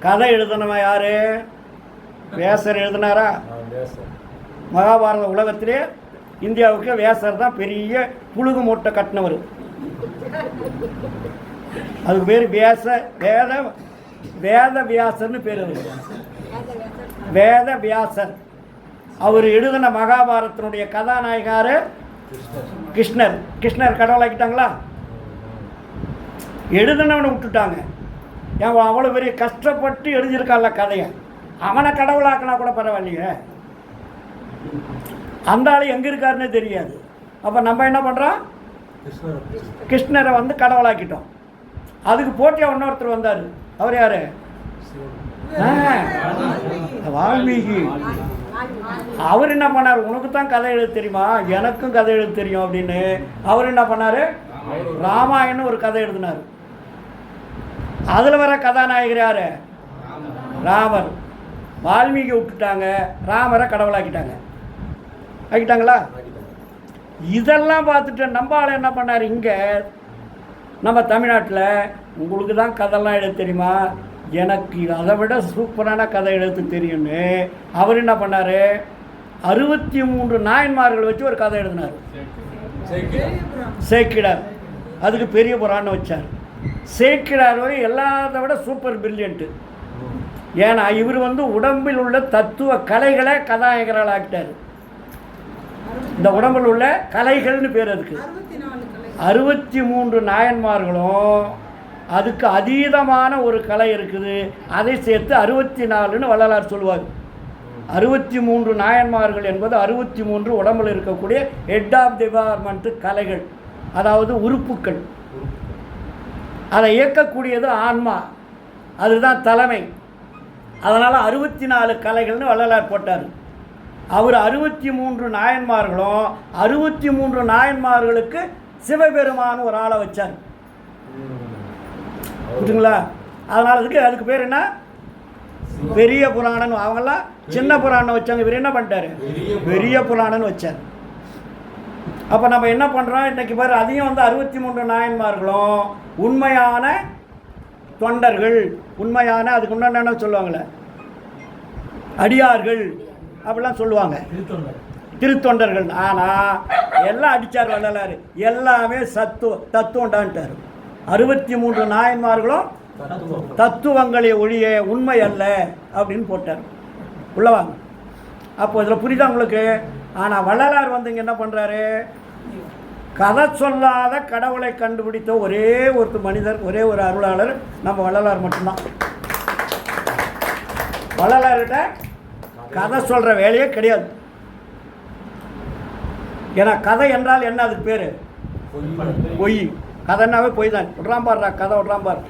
கதை எழுதினவன் யார்? வேசர் எழுதினாரா? மகாபாரத உலகத்திலே இந்தியாவுக்கு வேசர் தான் பெரிய புழுகு மூட்டை கட்டினவர். அதுக்கு பேர் வேத வியாசர்னு பேர். வேத வியாசர். அவர் எழுதின மகாபாரதத்தினுடைய கதாநாயகார் கிருஷ்ணர். கிருஷ்ணர் கடவுளாக்கிட்டாங்களா? எழுதினவனை விட்டுட்டாங்க. ஏன் அவ்வளோ பெரிய கஷ்டப்பட்டு எழுதியிருக்கான்ல கதையை, அவனை கடவுளாக்கினா கூட பரவாயில்லையே. அந்த ஆள் எங்கே இருக்காருன்னே தெரியாது. அப்போ நம்ம என்ன பண்ணுறோம், கிருஷ்ணரை வந்து கடவுளாக்கிட்டோம். அதுக்கு போட்டியாக இன்னொருத்தர் வந்தார். அவர் யார்? வால்மீகி. அவர் என்ன பண்ணார், உனக்கு தான் கதை எழுத தெரியுமா, எனக்கும் கதை எழுத தெரியும் அப்படின்னு அவர் என்ன பண்ணார், ராமாயணம் ஒரு கதை எழுதினார். அதில் வர கதாநாயகர் யார்? ராமர். வால்மீகி விட்டுட்டாங்க, ராமரை கடவுளாக்கிட்டாங்க. ஆக்கிட்டாங்களா? இதெல்லாம் பார்த்துட்டு நம்ம ஆள் என்ன பண்ணார், இங்கே நம்ம தமிழ்நாட்டில் உங்களுக்கு தான் கதைலாம் எழுத தெரியுமா, எனக்கு அதை விட சூப்பரான கதை எழுத தெரியும்னு அவர் என்ன பண்ணார், 63 நாயன்மார்கள் வச்சு ஒரு கதை எழுதினார். சேக்கிடார். அதுக்கு பெரிய புராணம் வச்சார். சேக்கிடார் வரை எல்லாத்தை விட சூப்பர் பிரில்லியன்ட்டு. ஏன்னா இவர் வந்து உடம்பில் உள்ள தத்துவ கலைகளை கதாநாயகரால் ஆக்கிட்டார். இந்த உடம்பில் உள்ள கலைகள்னு பேர் அதுக்கு. 63 நாயன்மார்களும் அதுக்கு அதீதமான ஒரு கலை இருக்குது, அதை சேர்த்து 64ன்னு வள்ளலார் சொல்லுவார். 63 நாயன்மார்கள் என்பது 63 உடம்பில் இருக்கக்கூடிய ஹெட் ஆஃப் டிபார்ட்மெண்ட்டு கலைகள், அதாவது உறுப்புக்கள். அதை இயக்கக்கூடியது ஆன்மா, அதுதான் தலைமை. அதனால் 64 கலைகள்னு வள்ளலார் போட்டார். அவர் 63 நாயன்மார்களும் 63 நாயன்மார்களுக்கு சிவபெருமான ஒரு ஆளை வச்சார். புரியுதுங்களா? அதனால் அதுக்கு பேர் என்ன, பெரிய புராணன். அவங்கெல்லாம் சின்ன புராணம் வச்சாங்க, இவர் என்ன பண்ணிட்டாரு, பெரிய புராணன் வச்சார். அப்போ நம்ம என்ன பண்ணுறோம், இன்றைக்கி பாரு, அதையும் வந்து 63 நாயன்மார்களும் உண்மையான தொண்டர்கள், உண்மையான அதுக்கு முன்னாடி என்ன சொல்லுவாங்களே, அடியார்கள் அப்படிலாம் சொல்லுவாங்க, திருத்தொண்டர்கள். ஆனால் எல்லாம் அடித்தார் வள்ளலார், எல்லாமே தத்துவண்டான்ட்டார். 63 நாயன்மார்களும் தத்துவங்களை ஒழிய உண்மை அல்ல அப்படின்னு போட்டார். உள்ளவாங்க. அப்போ இதில் புரியுதா உங்களுக்கு? ஆனால் வள்ளலார் வந்து இங்கே என்ன பண்ணுறாரு, கதை சொல்லாத கடவுளை கண்டுபிடித்த ஒரே ஒரு மனிதர், ஒரே ஒரு அருளாளர் நம்ம வள்ளலார் மட்டும்தான். வள்ளலார்கிட்ட கதை சொல்கிற வேலையே கிடையாது. ஏன்னா கதை என்றால் என்ன, அதுக்கு பேர் பொய். கதைன்னாவே பொய் தான். விட்றான் பாடுறா, கதை விட்றான் பாரு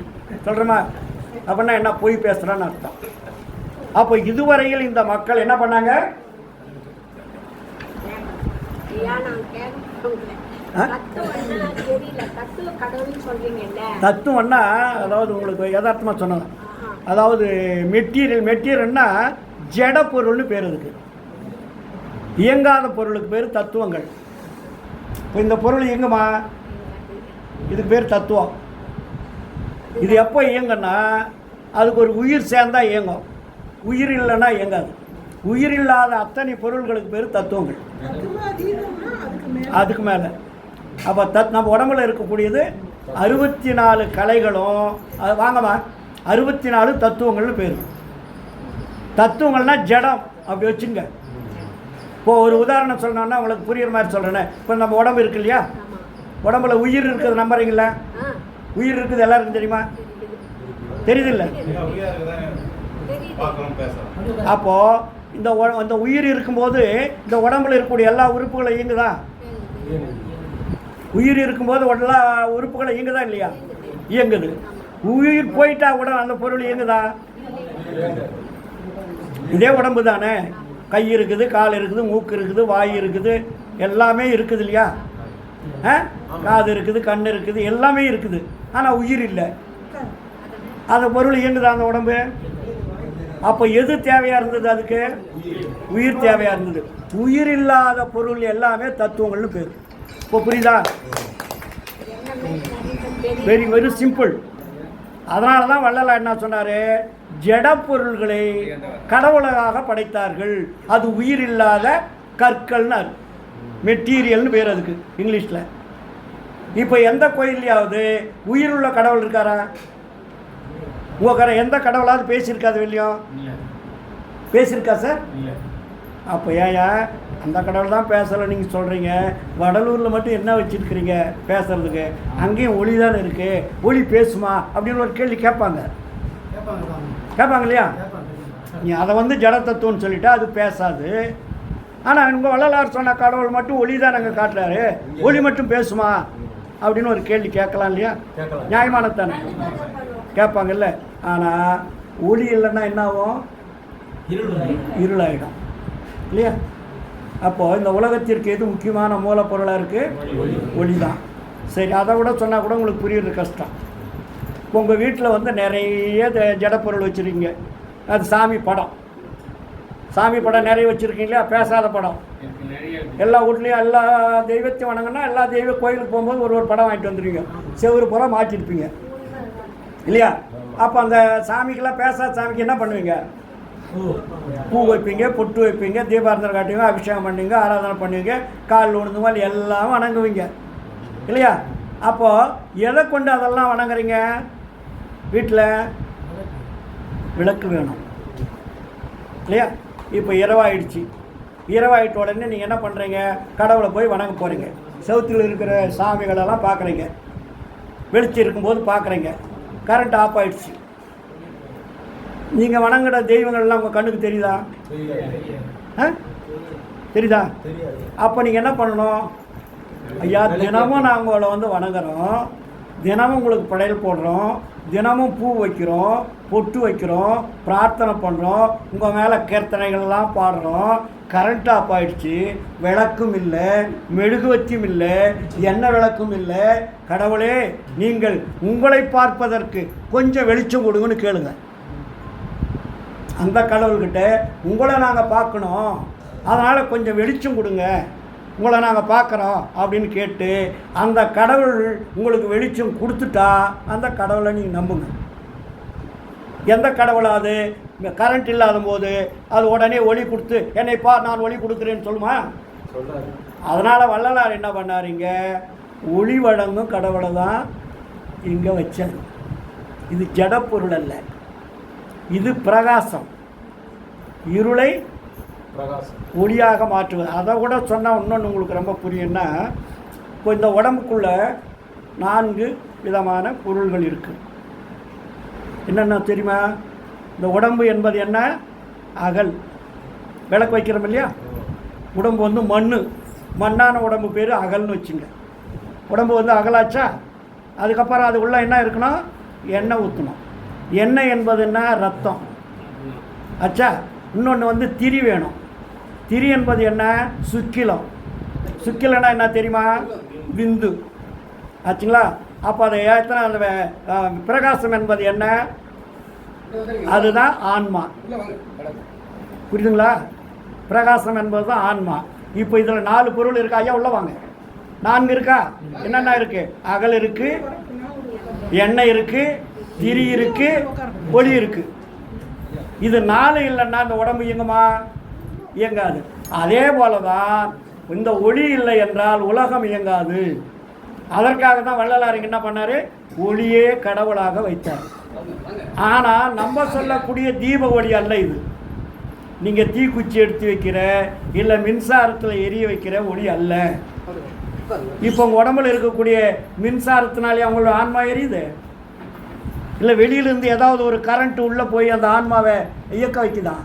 சொல்கிறோமா, அப்படின்னா என்ன, பொய் பேசுகிறான்னு அர்த்தம். அப்போ இதுவரையில் இந்த மக்கள் என்ன பண்ணாங்க, தத்துவம்னா அதாவது உங்களுக்கு யதார்த்தமாக சொன்னோம், அதாவது மெட்டீரியல்னா ஜட பொருள்னு பேர். அதுக்கு இயங்காத பொருளுக்கு பேர் தத்துவங்கள். இப்போ இந்த பொருள் இயங்குமா, இதுக்கு பேர் தத்துவம். இது எப்போ இயங்குன்னா அதுக்கு ஒரு உயிர் சேர்ந்தா இயங்கும், உயிர் இல்லைன்னா இயங்காது. உயிர் இல்லாத அத்தனை பொருள்களுக்கு பேர் தத்துவங்கள். அதுக்கு மேலே அப்போ நம்ம உடம்புல இருக்கக்கூடியது 64 கலைகளும், அது வாங்கம்மா 64 தத்துவங்கள்னு பேர். தத்துவங்கள்னா ஜடம் அப்படி வச்சுங்க. இப்போது ஒரு உதாரணம் சொல்லணும்னா உங்களுக்கு புரியுற மாதிரி சொல்கிறேன்னே. இப்போ நம்ம உடம்பு இருக்கு இல்லையா, உடம்புல உயிர் இருக்குது, நம்புறீங்களா? உயிர் இருக்குது, எல்லாருக்கும் தெரியுமா? தெரியுதில்ல? அப்போது இந்த உயிர் இருக்கும்போது இந்த உடம்புல இருக்கக்கூடிய எல்லா உறுப்புகளும் இயங்குதா? உயிர் இருக்கும்போது எல்லா உறுப்புகளும் இயங்குதா இல்லையா? இயங்குது. உயிர் போயிட்டா கூட அந்த பொருள் இயங்குதா? இதே உடம்பு தானே. கை இருக்குது, கால் இருக்குது, மூக்கு இருக்குது, வாய் இருக்குது, எல்லாமே இருக்குது இல்லையா? காது இருக்குது, கண் இருக்குது, எல்லாமே இருக்குது. ஆனால் உயிர் இல்லை. அந்த பொருள் இயங்குதா அந்த உடம்பு? அப்போ எது தேவையாக இருந்தது? அதுக்கு உயிர் தேவையாக இருந்தது. உயிர் இல்லாத பொருள் எல்லாமே தத்துவங்கள்னு பேர். இப்போ புரியுதா? Very very simple. அதனால தான் வள்ளலார் என்ன சொன்னார், ஜட பொருள்களை கடவுளாக படைத்தார்கள், அது உயிர் இல்லாத கற்கள்னார். மெட்டீரியல்னு பேர் அதுக்கு இங்கிலீஷில். இப்போ எந்த கோயில்லையாவது உயிருள்ள கடவுள் இருக்காரா? உங்கள் எந்த கடவுளாவது பேசியிருக்காது வெளியோ? பேசியிருக்கா சார்? அப்போ ஏயா அந்த கடவுள் தான் பேசலை நீங்கள் சொல்கிறீங்க, வடலூரில் மட்டும் என்ன வச்சுருக்கிறீங்க பேசுகிறதுக்கு? அங்கேயும் ஒளி தானே இருக்குது, ஒளி பேசுமா அப்படின்னு ஒரு கேள்வி கேட்பாங்க. கேட்பாங்க இல்லையா? நீ அதை வந்து ஜட தத்துவம்னு சொல்லிட்டா அது பேசாது. ஆனால் உங்கள் வள்ளலார் சொன்ன கடவுள் மட்டும் ஒளி தான் நாங்கள் காட்டுறாரு, ஒளி மட்டும் பேசுமா அப்படின்னு ஒரு கேள்வி கேட்கலாம் இல்லையா? நியாயமானதானே கேட்பாங்கல்ல. ஆனால் ஒளி இல்லைன்னா என்ன ஆகும்? இருளாயிடும் இல்லையா? அப்போது இந்த உலகத்திற்கு எது முக்கியமான மூலப்பொருளாக இருக்குது? ஒளி தான். சரி, அதை விட சொன்னால் கூட உங்களுக்கு புரியுறது கஷ்டம். உங்கள் வீட்டில் வந்து நிறைய ஜடப்பொருள் வச்சுருக்கீங்க, அது சாமி படம். சாமி படம் நிறைய வச்சுருக்கீங்களா? பேசாத படம். எல்லா வீட்லேயும் எல்லா தெய்வத்தையும் வணங்கினா எல்லா தெய்வ கோயிலுக்கு போகும்போது ஒரு படம் வாங்கிட்டு வந்துடுவீங்க, செவ்வறு பூரா மாற்றிருப்பீங்க இல்லையா? அப்போ அந்த சாமிக்கெல்லாம், பேசாத சாமிக்கு என்ன பண்ணுவீங்க? பூ வைப்பீங்க, பொட்டு வைப்பீங்க, தீபாரதனை காட்டுவீங்க, அபிஷேகம் பண்ணுவீங்க, ஆராதனை பண்ணுவீங்க, கால் உணர்ந்து மாதிரி எல்லாம் வணங்குவீங்க இல்லையா? அப்போது எதை கொண்டு அதெல்லாம் வணங்குறீங்க? வீட்டில் விளக்கு வேணும் இல்லையா? இப்போ இரவாயிடுச்சு, இரவாயிட்ட உடனே நீங்கள் என்ன பண்ணுறீங்க? கடவுளை போய் வணங்க போகிறீங்க. செவுத்தில் இருக்கிற சாமிகளெல்லாம் பார்க்குறீங்க, வெளிச்சம் இருக்கும்போது பார்க்குறீங்க, கரண்ட் ஆஃப் ஆகிடுச்சு. நீங்கள் வணங்குற தெய்வங்கள்லாம் உங்கள் கண்ணுக்கு தெரியுதா? தெரியுதா? அப்போ நீங்கள் என்ன பண்ணணும்? ஐயா, தினமும் நாங்கள் உங்களை வந்து வணங்குறோம், தினமும் உங்களுக்கு படையல் போடுறோம், தினமும் பூ வைக்கிறோம், பொட்டு வைக்கிறோம், பிரார்த்தனை பண்ணுறோம், உங்கள் மேலே கீர்த்தனைகள்லாம் பாடுறோம், கரண்ட் ஆஃப் ஆகிடுச்சு, விளக்கும் இல்லை, மெழுகுவத்தியும் இல்லை, எண்ணெய் விளக்கும் இல்லை. கடவுளே, நீங்கள் உங்களை பார்ப்பதற்கு கொஞ்சம் வெளிச்சம் கொடுங்கன்னு கேளுங்க. அந்த கடவுள்கிட்ட உங்களை நாங்கள் பார்க்கணும், அதனால் கொஞ்சம் வெளிச்சம் கொடுங்க, உங்களை நாங்கள் பார்க்குறோம் அப்படின்னு கேட்டு அந்த கடவுள் உங்களுக்கு வெளிச்சம் கொடுத்துட்டா அந்த கடவுளை நீங்கள் நம்புங்க. எந்த கடவுளாவது கரண்ட் இல்லாத போது அது உடனே ஒளி கொடுத்து என்னைப்பா நான் ஒளி கொடுக்குறேன்னு சொல்லுமா? அதனால் வள்ளலார் என்ன பண்ணாருங்க? ஒளி வழங்கும் கடவுளை தான் இங்கே வச்சார். இது ஜடப்பொருள் அல்ல, இது பிரகாசம். இருளை ஒளியாக மாற்றுவது. அதை கூட சொன்னால் இன்னொன்று உங்களுக்கு ரொம்ப புரியும்னா, இப்போ இந்த உடம்புக்குள்ளே 4 விதமான பொருள்கள் இருக்குது. என்னென்ன தெரியுமா? இந்த உடம்பு என்பது என்ன? அகல். விளக்கு வைக்கிறோம் இல்லையா? உடம்பு வந்து மண்ணான உடம்பு பேர் அகல்னு வச்சுங்க. உடம்பு வந்து அகலாச்சா, அதுக்கப்புறம் அது உள்ள என்ன இருக்கணும்? எண்ணெய் ஊற்றணும். எண்ணெய் என்பது என்ன? ரத்தம் ஆச்சா. இன்னொன்று வந்து திரி வேணும். திரி என்பது என்ன? சுக்கிலம். சுக்கிலன்னா என்ன தெரியுமா? விந்து ஆச்சுங்களா? அப்போ அதை ஏற்றினா அந்த பிரகாசம் என்பது என்ன? அதுதான் ஆன்மா. புரியுதுங்களா? பிரகாசம் என்பது தான் ஆன்மா. இப்போ இதில் 4 பொருள் இருக்கா? ஐயா உள்ள வாங்க. 4 இருக்கா? என்னென்ன இருக்குது? அகல் இருக்குது, எண்ணெய் இருக்குது, திரி இருக்குது, ஒளி இருக்குது. இது 4 இல்லைன்னா இந்த உடம்பு இயங்குமா? இயங்காது. அதே போல தான் இந்த ஒளி இல்லை என்றால் உலகம் இயங்காது. அதற்காக தான் வள்ளலார் என்ன பண்ணார்? ஒளியே கடவுளாக வைத்தார். ஆனால் நம்ம சொல்லக்கூடிய தீப ஒளி அல்ல இது. நீங்கள் தீக்குச்சி எடுத்து வைக்கிற இல்லை மின்சாரத்தில் எரிய வைக்கிற ஒளி அல்ல. இப்போ உங்கள் உடம்புல இருக்கக்கூடிய மின்சாரத்தினாலே அவங்களோட ஆன்மா எரியுது இல்லை வெளியிலேருந்து ஏதாவது ஒரு கரண்ட் உள்ளே போய் அந்த ஆன்மாவை இயக்க வைக்குதான்?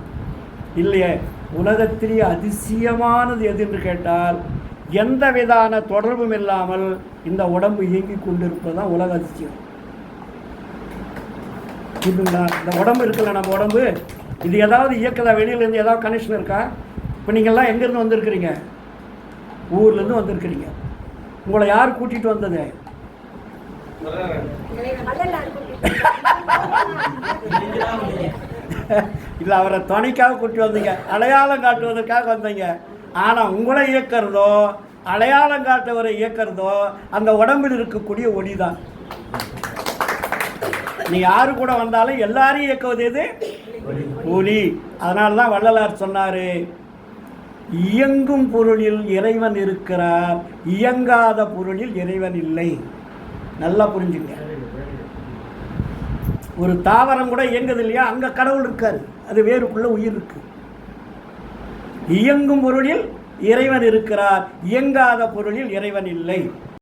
இல்லையே. உலகத்திலேயே அதிசயமானது எது என்று கேட்டால் எந்த விதான தொடர்பும் இல்லாமல் இந்த உடம்பு இயங்கி கொண்டிருப்பது தான் உலக அதிசயம். இதுங்களா? இந்த உடம்பு இருக்குல்ல, நம்ம உடம்பு, இது ஏதாவது இயக்கதா? வெளியிலேருந்து ஏதாவது கனெக்ஷன் இருக்கா? இப்போ நீங்கள்லாம் எங்கேருந்து வந்திருக்கிறீங்க? ஊர்லேருந்து வந்திருக்கிறீங்க. உங்களை யார் கூட்டிகிட்டு வந்தது? இல்லை, அவரை துணைக்காக கூட்டி வந்தீங்க, அடையாளம் காட்டுவதற்காக வந்தீங்க. ஆனால் உங்களை இயக்கிறதோ அடையாளம் காட்டவரை இயக்கிறதோ அந்த உடம்பில் இருக்கக்கூடிய ஒளி தான். நீ யாரு கூட வந்தாலும் எல்லாரையும் இயக்குவது எது? ஒளி. அதனால தான் வள்ளலார் சொன்னார், இயங்கும் பொருளில் இறைவன் இருக்கிறார், இயங்காத பொருளில் இறைவன் இல்லை. நல்லா புரிஞ்சுங்க. ஒரு தாவரம் கூட இயங்குது இல்லையா? அங்கே கடவுள் இருக்காரு, அது வேறுக்குள்ள உயிர் இருக்கு. இயங்கும் பொருளில் இறைவன் இருக்கிறார், இயங்காத பொருளில் இறைவன் இல்லை.